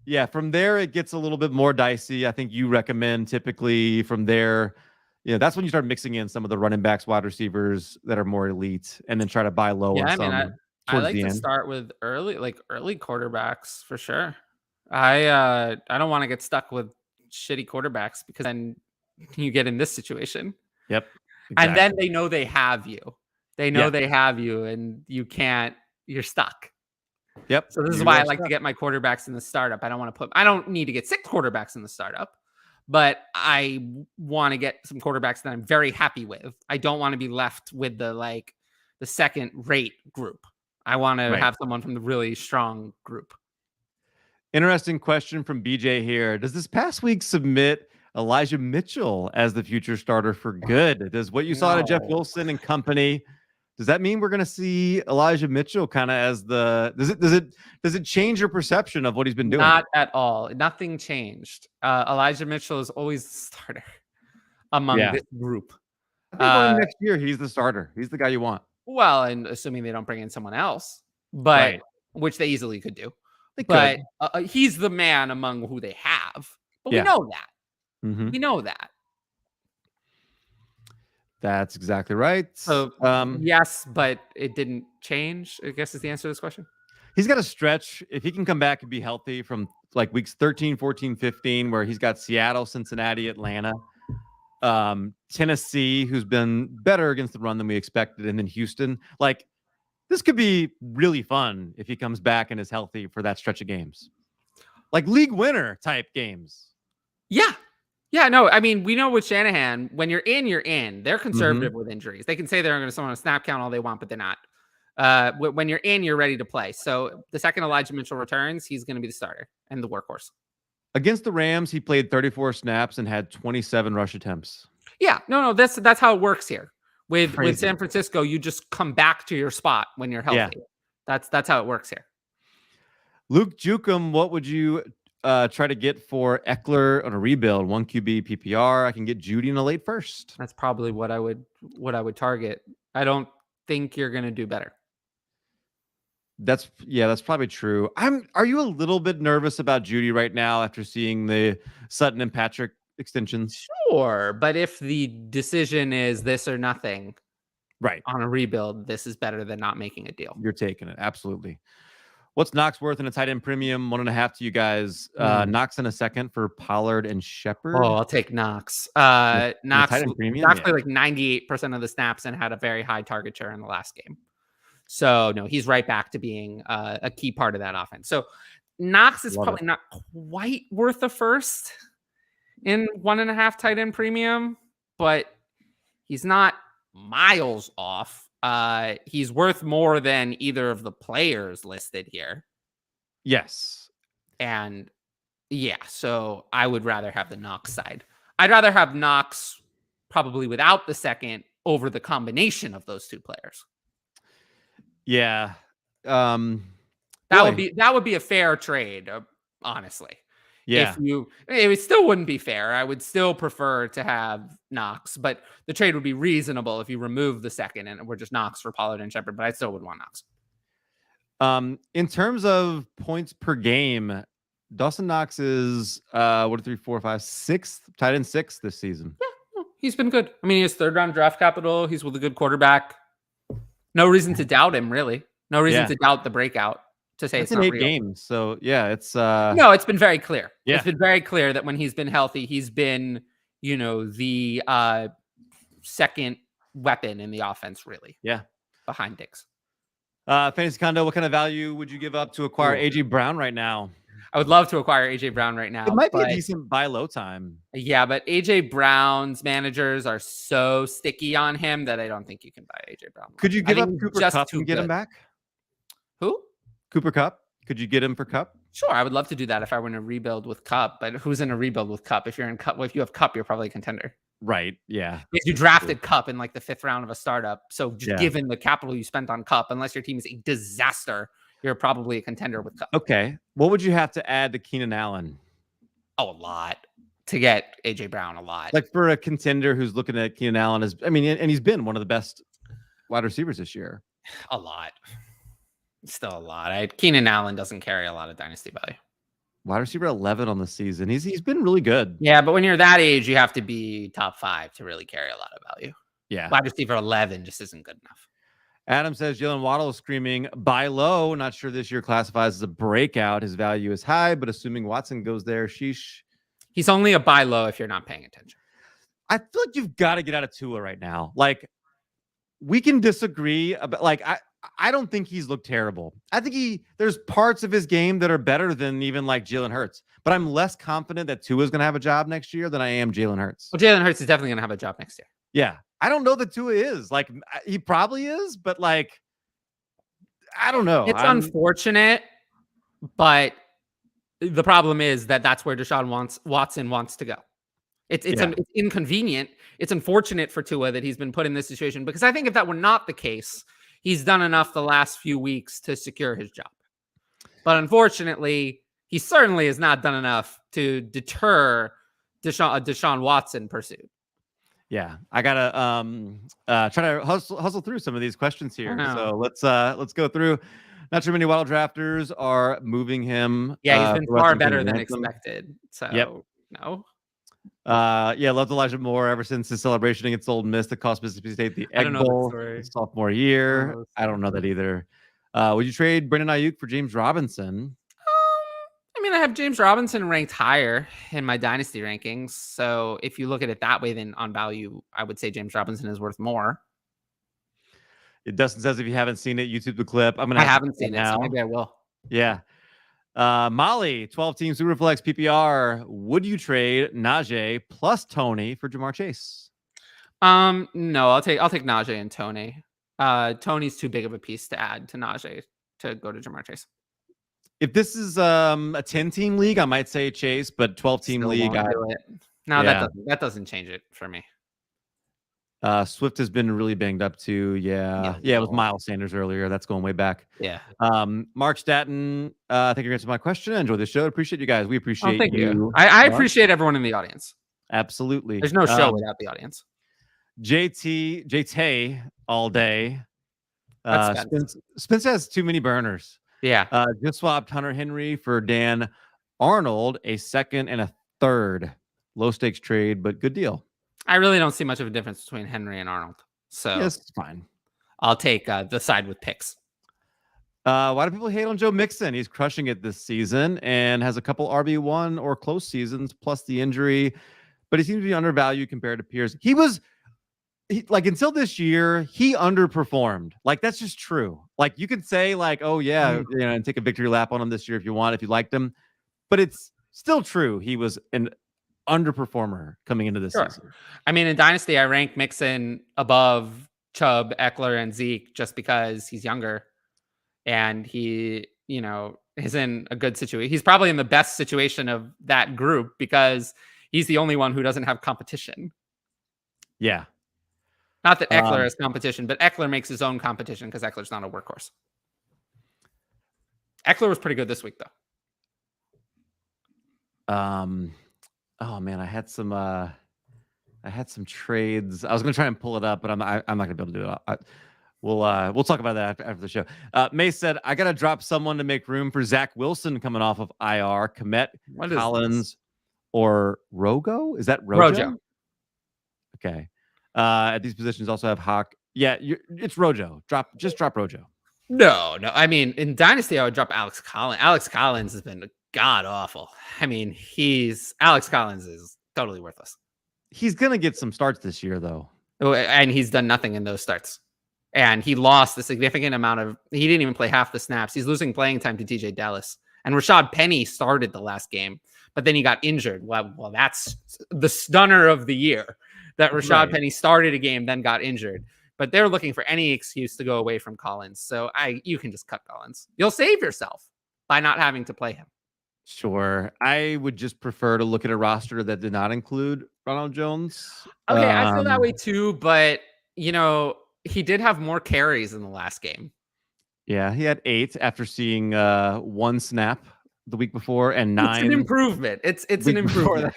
it gets a little bit more dicey. I think you recommend typically from there, that's when you start mixing in some of the running backs, wide receivers that are more elite, and then try to buy low on some. I like to start with early quarterbacks for sure. I don't want to get stuck with shitty quarterbacks because then you get in this situation. Yep. Exactly. And then they know they have you. They know they have you, and you're stuck. Yep. So this is why I like to get my quarterbacks in the startup. I don't need to get 6 quarterbacks in the startup, but I want to get some quarterbacks that I'm very happy with. I don't want to be left with the second rate group. I want to have someone from the really strong group. Interesting question from BJ here. Does this past week submit Elijah Mitchell as the future starter for good? Does what you saw out of Jeff Wilson and company, does that mean we're going to see Elijah Mitchell kind of as does it change your perception of what he's been doing? Not at all. Nothing changed. Elijah Mitchell is always the starter among this group. I think going next year, he's the starter. He's the guy you want. Well, and assuming they don't bring in someone else, but which they easily could do. But he's the man among who they have. But we know that. Mm-hmm. We know that. That's exactly right. So, yes, but it didn't change, I guess is the answer to this question. He's got a stretch. If he can come back and be healthy from like weeks 13, 14, 15, where he's got Seattle, Cincinnati, Atlanta, Tennessee, who's been better against the run than we expected, and then Houston. Like, this could be really fun if he comes back and is healthy for that stretch of games. Like league winner type games. Yeah. Yeah, no, I mean, we know with Shanahan, when you're in, you're in. They're conservative with injuries. They can say they're going to someone a snap count all they want, but they're not. When you're in, you're ready to play. So the second Elijah Mitchell returns, he's going to be the starter and the workhorse. Against the Rams, he played 34 snaps and had 27 rush attempts. Yeah, no, that's how it works here. With San Francisco, you just come back to your spot when you're healthy. Yeah. That's how it works here. Luke Jukum, what would you try to get for Eckler on a rebuild? 1 QB PPR. I can get Judy in a late first. That's probably what I would target. I don't think you're going to do better. That's probably true. Are you a little bit nervous about Judy right now after seeing the Sutton and Patrick extensions? Sure, but if the decision is this or nothing, right, on a rebuild, this is better than not making a deal. You're taking it. Absolutely. What's Knox worth in a tight end premium? 1.5 to you guys. Knox in a second for Pollard and Shepard. Oh, I'll take Knox. Knox actually like 98% of the snaps and had a very high target share in the last game. So no, he's right back to being a key part of that offense. So Knox is probably not quite worth a first in 1.5 tight end premium, but he's not miles off. He's worth more than either of the players listed here. Yes. And yeah, so I would rather have the Knox side. I'd rather have Knox probably without the second over the combination of those two players. Yeah. That would be a fair trade, honestly. Yeah. It still wouldn't be fair. I would still prefer to have Knox, but the trade would be reasonable if you remove the second and we're just Knox for Pollard and Shepard, but I still would want Knox. In terms of points per game, Dawson Knox is 1, 2, 3, 4, 5, 6th, tight end 6th this season. Yeah, he's been good. I mean, he has 3rd round draft capital. He's with a good quarterback. No reason to doubt him, really. No reason to doubt the breakout. To say it's not 8 real. games, so yeah, it's no, it's been very clear. Yeah. It's been very clear that when he's been healthy, he's been, the second weapon in the offense, really. Yeah, behind Diggs. Fantasy Condo, what kind of value would you give up to acquire AJ Brown right now? I would love to acquire AJ Brown right now. It might be a decent buy low time. Yeah, but AJ Brown's managers are so sticky on him that I don't think you can buy AJ Brown. Could you give up Cooper Kupp and get him back? Who? Cooper Kupp. Could you get him for Kupp? Sure, I would love to do that if I were in a rebuild with Kupp. But who's in a rebuild with Kupp? If you're in Kupp, if you have Kupp, you're probably a contender. Right. Yeah. If you drafted Kupp in like the 5th round of a startup, so just given the capital you spent on Kupp, unless your team is a disaster, you're probably a contender with Kupp. Okay. What would you have to add to Keenan Allen? Oh, a lot to get AJ Brown. A lot. Like for a contender who's looking at Keenan Allen and he's been one of the best wide receivers this year. A lot. Still a lot. Keenan Allen doesn't carry a lot of dynasty value. Wide receiver 11 on the season. He's been really good. Yeah, but when you're that age, you have to be top 5 to really carry a lot of value. Yeah. Wide receiver 11 just isn't good enough. Adam says Jalen Waddle is screaming buy low. Not sure this year classifies as a breakout. His value is high, but assuming Watson goes there, sheesh. He's only a buy low if you're not paying attention. I feel like you've got to get out of Tua right now. Like, we can disagree about, like, I don't think he's looked terrible. I think there's parts of his game that are better than even like Jalen Hurts, but I'm less confident that Tua is going to have a job next year than I am Jalen Hurts. Well, Jalen Hurts is definitely going to have a job next year. Yeah. I don't know that Tua is. Like, he probably is, but like, I don't know. It's unfortunate, but the problem is that that's where Deshaun Watson wants to go. It's inconvenient. It's unfortunate for Tua that he's been put in this situation, because I think if that were not the case, he's done enough the last few weeks to secure his job. But unfortunately, he certainly has not done enough to deter Deshaun Watson pursuit. Yeah, I gotta try to hustle through some of these questions here. So let's go through. Not too many Waddle drafters are moving him. Yeah, he's been far better than expected. So no. Loved Elijah Moore ever since his celebration against Old Miss that cost Mississippi State the Egg Bowl sophomore year. I don't know that either. Would you trade Brandon Ayuk for James Robinson? I mean, I have James Robinson ranked higher in my dynasty rankings. So if you look at it that way, then on value, I would say James Robinson is worth more. Dustin says if you haven't seen it, YouTube the clip. I haven't seen it now. So maybe I will. Yeah. Molly, 12-team Superflex PPR. Would you trade Najee plus Tony for Jamar Chase? No, I'll take Najee and Tony. Tony's too big of a piece to add to Najee to go to Jamar Chase. If this is a 10-team league, I might say Chase, but 12-team league, that doesn't change it for me. Swift has been really banged up too. Yeah, it was Miles Sanders earlier. That's going way back. Yeah. Mark Staten, thank you for answering my question. Enjoy the show. Appreciate you guys. We appreciate thank you. I appreciate everyone in the audience. Absolutely. There's no show without the audience. JT all day. Spence has too many burners. Yeah. Just swapped Hunter Henry for Dan Arnold, a second and a third. Low stakes trade, but good deal. I really don't see much of a difference between Henry and Arnold. So yes, it's fine. I'll take the side with picks. Why do people hate on Joe Mixon? He's crushing it this season and has a couple RB1 or close seasons plus the injury, but he seems to be undervalued compared to peers. Until this year, he underperformed. Like, that's just true. Like, you could say like, oh yeah, and take a victory lap on him this year if you want, if you liked him, but it's still true. He was an underperformer coming into this season. I mean, in Dynasty, I rank Mixon above Chubb, Eckler, and Zeke just because he's younger and he, is in a good situation. He's probably in the best situation of that group because he's the only one who doesn't have competition. Yeah. Not that Eckler has competition, but Eckler makes his own competition because Eckler's not a workhorse. Eckler was pretty good this week, though. Oh man, I had some trades. I was gonna try and pull it up, but I'm not gonna be able to do it. We'll talk about that after the show. May said I gotta drop someone to make room for Zach Wilson coming off of IR. Komet, Collins, or Rojo? Is that Rojo? Okay. At these positions, also have Hawk. Yeah, it's Rojo. Just drop Rojo. No. I mean, in Dynasty, I would drop Alex Collins. Alex Collins has been god awful. I mean, Alex Collins is totally worthless. He's gonna get some starts this year, though, and he's done nothing in those starts. And he lost a significant amount of. He didn't even play half the snaps. He's losing playing time to DJ Dallas. And Rashad Penny started the last game, but then he got injured. Well, that's the stunner of the year. That Rashad Penny started a game, then got injured. But they're looking for any excuse to go away from Collins. So you can just cut Collins. You'll save yourself by not having to play him. Sure. I would just prefer to look at a roster that did not include Ronald Jones. Okay, I feel that way too. But, he did have more carries in the last game. Yeah, he had 8 after seeing 1 snap the week before and 9. It's an improvement. It's an improvement.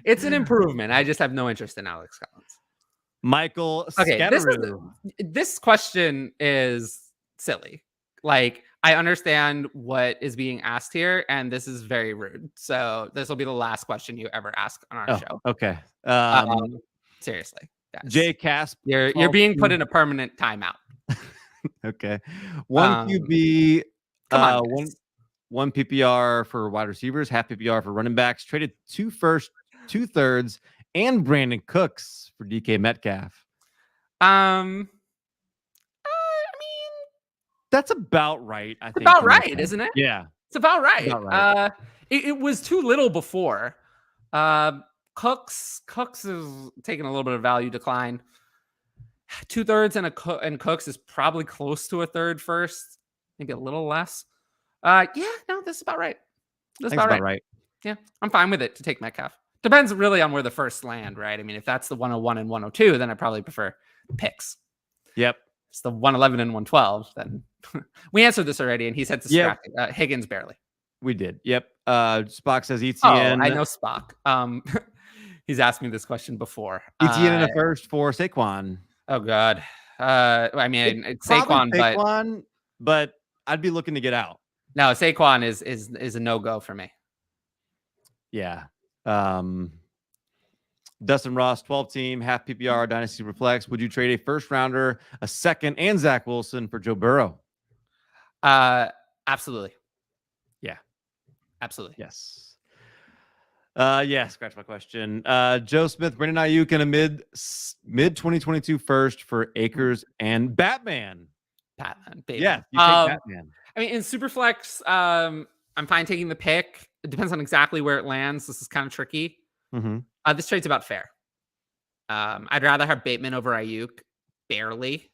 It's an improvement. I just have no interest in Alex Collins. Michael this question is silly. Like, I understand what is being asked here, and this is very rude. So this will be the last question you ever ask on our show. Okay. Seriously. Guys. J Casp, you're being put in a permanent timeout. Okay. 1 QB, one PPR for wide receivers, half PPR for running backs, traded 2 first, 2 thirds, and Brandon Cooks for DK Metcalf. I mean, that's about right. I think about right, isn't it? Yeah, it's about right. It was too little before. Cooks is taking a little bit of value decline. 2 thirds and Cooks is probably close to a third first, maybe a little less. This is about right. This is about right. Yeah, I'm fine with it to take Metcalf. Depends really on where the first land, right? I mean, if that's the 101 and 102, then I probably prefer picks. Yep. It's the 111 and 112. Then we answered this already, and he said to Higgins barely. We did. Yep. Spock says ETN. Oh, I know Spock. He's asked me this question before. ETN in the first for Saquon. Oh God. I mean, it's Saquon, but I'd be looking to get out. No, Saquon is a no-go for me. Yeah. Dustin Ross, 12 team, half PPR, Dynasty Reflex. Would you trade a first rounder, a second, and Zach Wilson for Joe Burrow? Absolutely. Yeah. Absolutely. Yes. Scratch my question. Joe Smith, Brandon Ayuk in a mid 2022 first for Akers and Batman. Baby. Yeah, you take Batman. I mean, in Superflex, I'm fine taking the pick. It depends on exactly where it lands. This is kind of tricky. Mm-hmm. This trade's about fair. I'd rather have Bateman over Ayuk, barely,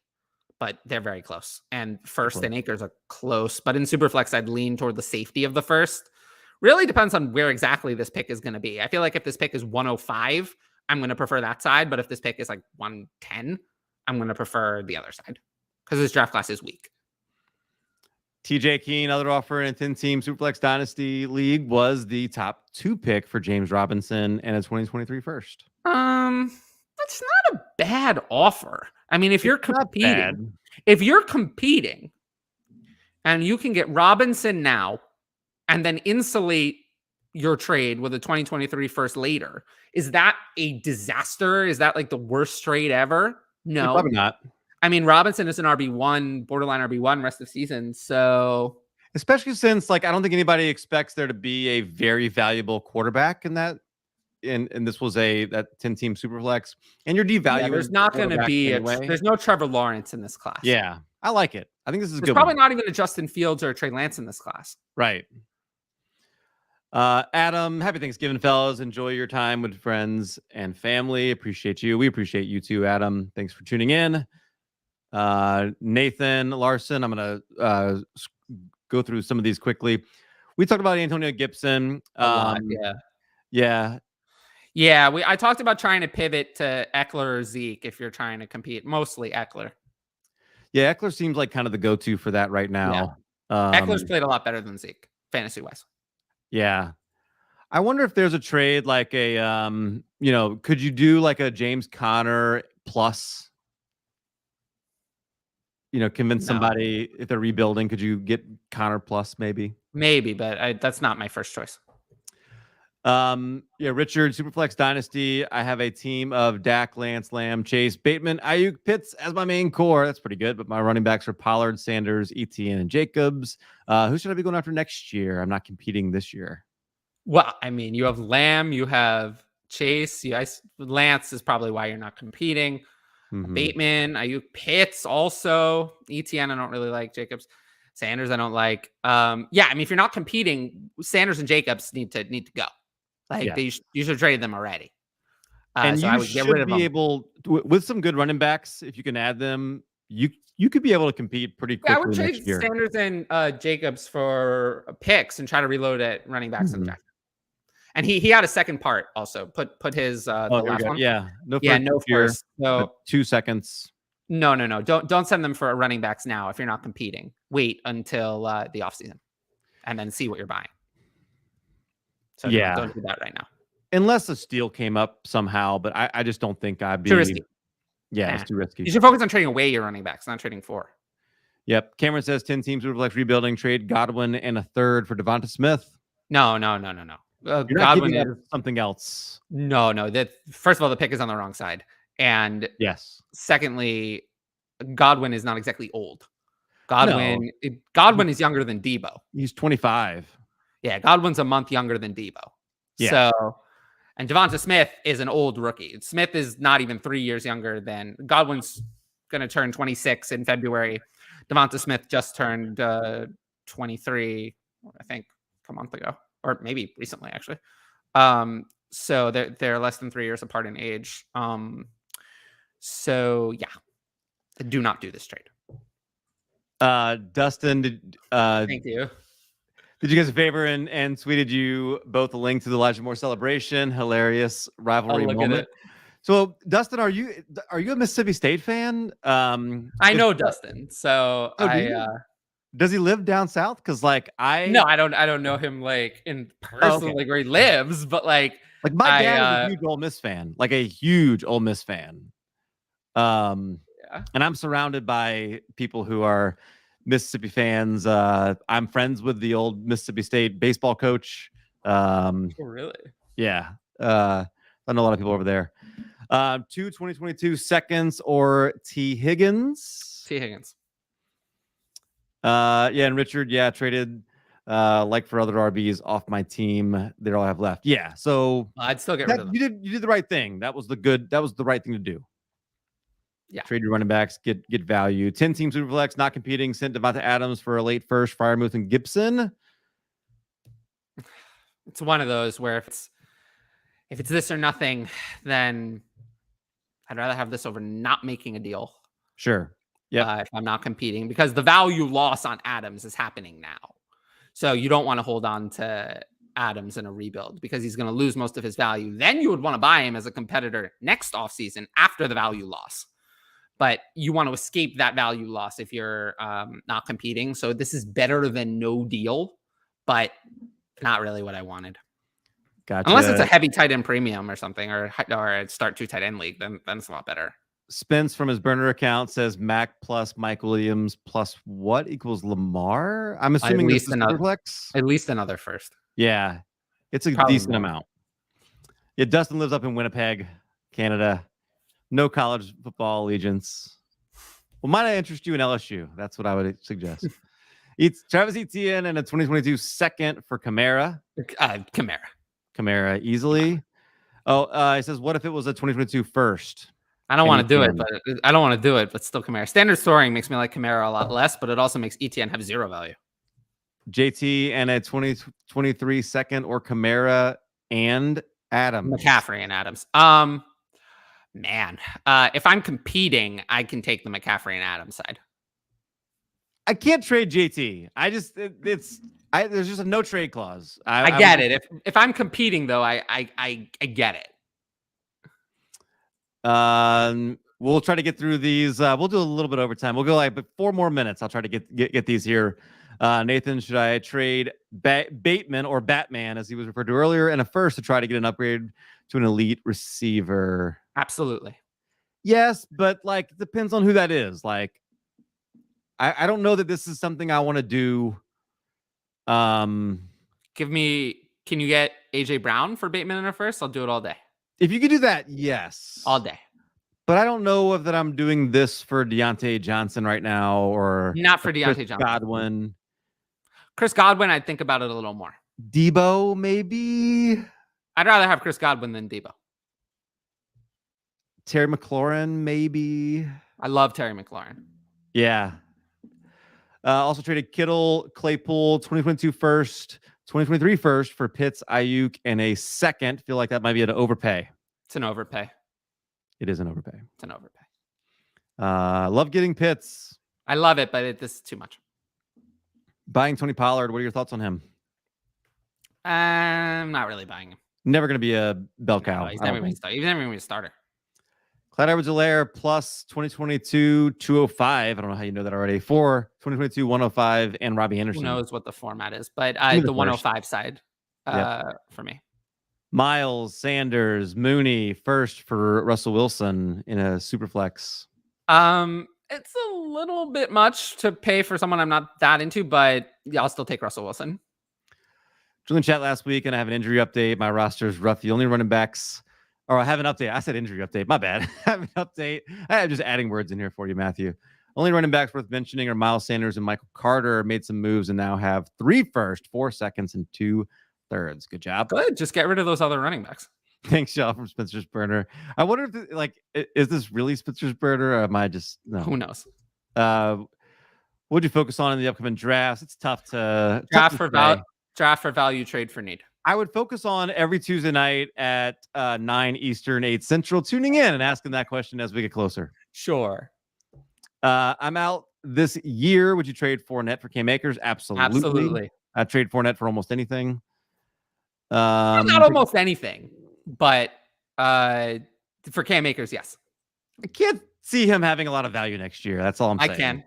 but they're very close. And first and Akers are close, but in Superflex, I'd lean toward the safety of the first. Really depends on where exactly this pick is going to be. I feel like if this pick is 105, I'm going to prefer that side. But if this pick is like 110, I'm going to prefer the other side because this draft class is weak. TJ Keen, other offer in a 10-team Superflex Dynasty League, was the top 2 pick for James Robinson and a 2023 first. That's not a bad offer. I mean, if you're competing and you can get Robinson now and then insulate your trade with a 2023 first later, is that a disaster? Is that like the worst trade ever? No, probably not. I mean, Robinson is an RB1, borderline RB1 rest of season. So, especially since like I don't think anybody expects there to be a very valuable quarterback in that. And this was that 10-team Superflex, and you're devaluing. Yeah, there's not going to be there's no Trevor Lawrence in this class. Yeah, I like it. I think this is there's probably not even a Justin Fields or a Trey Lance in this class. Right. Adam, happy Thanksgiving, fellas. Enjoy your time with friends and family. Appreciate you. We appreciate you too, Adam. Thanks for tuning in. Nathan Larson, I'm going to go through some of these quickly. We talked about Antonio Gibson. Yeah, I talked about trying to pivot to Eckler or Zeke if you're trying to compete. Mostly Eckler. Yeah, Eckler seems like kind of the go-to for that right now. Yeah. Eckler's played a lot better than Zeke, fantasy-wise. Yeah. I wonder if there's a trade like a, could you do like a James Conner plus, convince somebody if they're rebuilding, could you get Conner plus maybe? Maybe, but that's not my first choice. Richard, Superflex Dynasty. I have a team of Dak, Lance, Lamb, Chase, Bateman, Ayuk, Pitts as my main core. That's pretty good. But my running backs are Pollard, Sanders, Etienne, and Jacobs. Who should I be going after next year? I'm not competing this year. Well, I mean, you have Lamb, you have Chase. Lance is probably why you're not competing. Mm-hmm. Bateman, Ayuk, Pitts also. Etienne, I don't really like. Jacobs. Sanders, I don't like. I mean, if you're not competing, Sanders and Jacobs need to go. You should have traded them already. And I would get rid of them. Able with some good running backs, if you can add them, you could be able to compete pretty quickly. I would trade Sanders and Jacobs for picks and try to reload at running backs in the draft. And he had a second part also. Put his the last one. Yeah. No first. No 2 seconds. No. Don't send them for running backs now if you're not competing. Wait until the offseason and then see what you're buying. So don't do that right now. Unless a steal came up somehow, but I just don't think I'd be too risky. Yeah, it's too risky. You should focus on trading away your running backs, not trading for. Yep. Cameron says 10 teams would like rebuilding, trade Godwin and a third for Devonta Smith. No. Godwin is something else. No. That first of all, the pick is on the wrong side, and yes. Secondly, Godwin is not exactly old. Godwin is younger than Debo. He's 25. Yeah, Godwin's a month younger than Debo. Yeah. So, and Devonta Smith is an old rookie. Smith is not even 3 years younger than Godwin's going to turn 26 in February. Devonta Smith just turned 23, I think, a month ago, or maybe recently, actually. So they're less than 3 years apart in age. So yeah, do not do this trade. Dustin, thank you. Did you guys a favor and tweeted you both a link to the Elijah Moore celebration? Hilarious rivalry moment. So, Dustin, are you a Mississippi State fan? I know Dustin. So does he live down south? Because I don't know him like in person, like where he lives, but like my dad is a huge Ole Miss fan, like a huge Ole Miss fan. And I'm surrounded by people who are Mississippi fans. I'm friends with the old Mississippi State baseball coach. Oh, really? Yeah. I know a lot of people over there. 2022 seconds or T. Higgins. And Richard, traded like for other RBs off my team. They all have left. Yeah. So I'd still get rid of them. You did the right thing. That was the right thing to do. Yeah. Trade your running backs, get value. 10 teams Superflex, not competing. Sent Devonta Adams for a late first. Freiermuth and Gibson. It's one of those where if it's this or nothing, then I'd rather have this over not making a deal. Sure. if I'm not competing, because the value loss on Adams is happening now. So you don't want to hold on to Adams in a rebuild because he's going to lose most of his value. Then you would want to buy him as a competitor next offseason after the value loss. But you want to escape that value loss if you're not competing. So this is better than no deal, but not really what I wanted. Gotcha. Unless it's a heavy tight end premium or something, or a start 2 tight end league, then it's a lot better. Spence from his burner account says Mac plus Mike Williams plus what equals Lamar? I'm assuming this is Superflex. At least another first. Yeah, it's a Probably decent amount. Yeah, Dustin lives up in Winnipeg, Canada. No college football allegiance. Well, might I interest you in LSU? That's what I would suggest. It's Travis Etienne and a 2022 second for Kamara. Kamara easily. Oh, he says, what if it was a 2022 first? I don't want to do it, but still Kamara. Standard scoring makes me like Kamara a lot less, but it also makes Etienne have 0 value. JT and a 2023 second or Kamara and Adams. McCaffrey and Adams. Man, if I'm competing, I can take the McCaffrey and Adams side. I can't trade JT. There's just a no trade clause. I get it. If I'm competing though, I get it. We'll try to get through these. We'll do a little bit overtime. We'll go like 4 more minutes. I'll try to get these here. Nathan, should I trade Bateman or Batman, as he was referred to earlier, and a first to try to get an upgrade to an elite receiver? Absolutely. Yes, but like depends on who that is. Like, I don't know that this is something I want to do. Can you get AJ Brown for Bateman in a first? I'll do it all day. If you could do that, yes. All day. But I don't know if that I'm doing this for Deontay Johnson right now or not for Deontay Johnson. Godwin. Chris Godwin, I'd think about it a little more. Debo, maybe. I'd rather have Chris Godwin than Debo. Terry McLaurin, maybe. I love Terry McLaurin. Yeah. Also traded Kittle, Claypool, 2022 first, 2023 first for Pitts, Ayuk, and a second. Feel like that might be an overpay. It's an overpay. It is an overpay. It's an overpay. Love getting Pitts. I love it, but this is too much. Buying Tony Pollard. What are your thoughts on him? I'm not really buying him. Never going to be a bell cow. No, he's never going to be a starter. Clyde Edwards-Helaire plus 2022 205. I don't know how you know that already. For 2022 105 and Robbie Anderson. Who knows what the format is, but the 105 side for me. Miles Sanders, Mooney first for Russell Wilson in a super flex. It's a little bit much to pay for someone I'm not that into, but yeah, I'll still take Russell Wilson. Julian chat last week, and I have an injury update. My roster is rough. The only running backs. Or I have an update. I said injury update. My bad. I have an update. I'm just adding words in here for you, Matthew. Only running backs worth mentioning are Miles Sanders and Michael Carter. Made some moves and now have 3 first, 4 seconds, and 2 thirds. Good job. Good. Just get rid of those other running backs. Thanks, y'all, from Spencer's Burner. I wonder if, is this really Spencer's Burner, or am I just... No. Who knows? What would you focus on in the upcoming drafts? It's tough to... Draft for value, trade for need. I would focus on every Tuesday night at 9 Eastern, 8 Central, tuning in and asking that question as we get closer. Sure. I'm out this year. Would you trade Fournette for Cam Akers? Absolutely. I'd trade Fournette for almost anything. Not almost anything, but for Cam Akers, yes. I can't see him having a lot of value next year. That's all I'm saying. I can.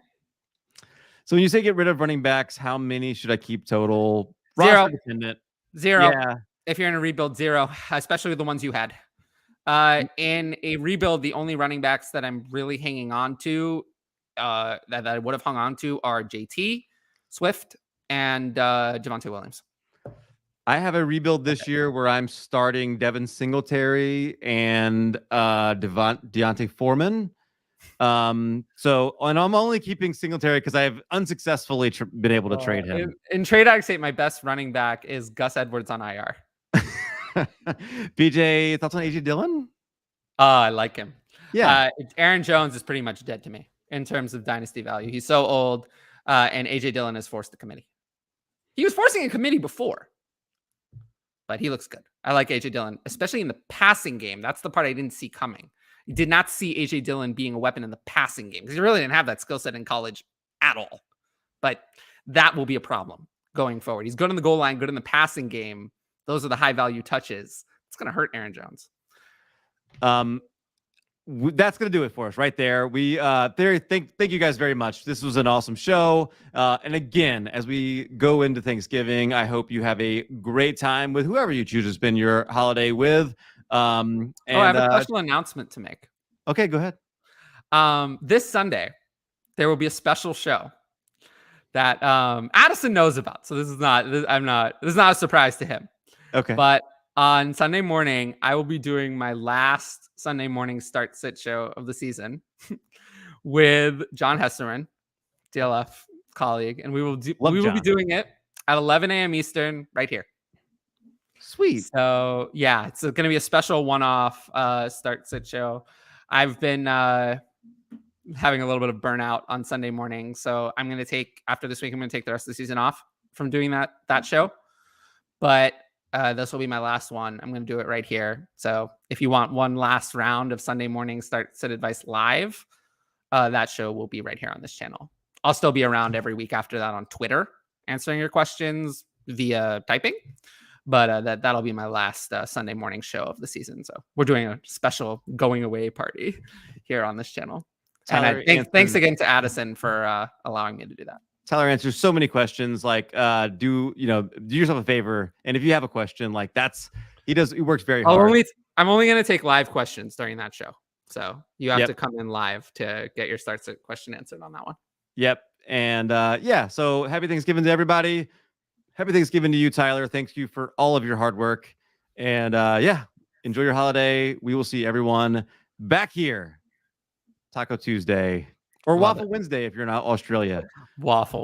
So when you say get rid of running backs, how many should I keep total? 0. Dependent. 0. Yeah. If you're in a rebuild, 0, especially the ones you had. In a rebuild, the only running backs that I'm really hanging on to, that I would have hung on to, are JT, Swift, and Javonte Williams. I have a rebuild this year where I'm starting Devin Singletary and Deontay Foreman. And I'm only keeping Singletary because I have unsuccessfully been able to trade him. In trade aggregate, my best running back is Gus Edwards on IR. PJ, thoughts on AJ Dillon? I like him. Yeah. Aaron Jones is pretty much dead to me in terms of dynasty value. He's so old, and AJ Dillon has forced the committee. He was forcing a committee before, but he looks good. I like AJ Dillon, especially in the passing game. That's the part I didn't see coming. You did not see AJ Dillon being a weapon in the passing game because he really didn't have that skill set in college at all. But that will be a problem going forward. He's good on the goal line, good in the passing game. Those are the high value touches. It's going to hurt Aaron Jones. That's going to do it for us right there. We thank you guys very much. This was an awesome show. And again, as we go into Thanksgiving, I hope you have a great time with whoever you choose to spend your holiday with. I have a special announcement to make. Okay, go ahead. This Sunday, there will be a special show that Addison knows about. So this is not a surprise to him. Okay. But on Sunday morning, I will be doing my last Sunday morning start sit show of the season with John Hesserman, DLF colleague, and we will be doing it at 11 a.m. Eastern right here. Sweet. So yeah, it's going to be a special one-off start sit show. I've been having a little bit of burnout on Sunday morning, so I'm going to take after this week. I'm going to take the rest of the season off from doing that show, but this will be my last one. I'm going to do it right here. So if you want one last round of Sunday morning start sit advice live, that show will be right here on this channel. I'll still be around every week after that on Twitter, answering your questions via typing. But that'll be my last Sunday morning show of the season. So we're doing a special going away party here on this channel. Tyler, and thanks again to Addison for allowing me to do that. Tyler answers so many questions. Like, do yourself a favor, and if you have a question, like he works very hard. I'm only going to take live questions during that show, so you have to come in live to get your start sit question answered on that one. Yep, and so happy Thanksgiving to everybody. Happy Thanksgiving to you, Tyler. Thank you for all of your hard work, and enjoy your holiday. We will see everyone back here, Taco Tuesday or Waffle Wednesday if you're in Australia. Waffle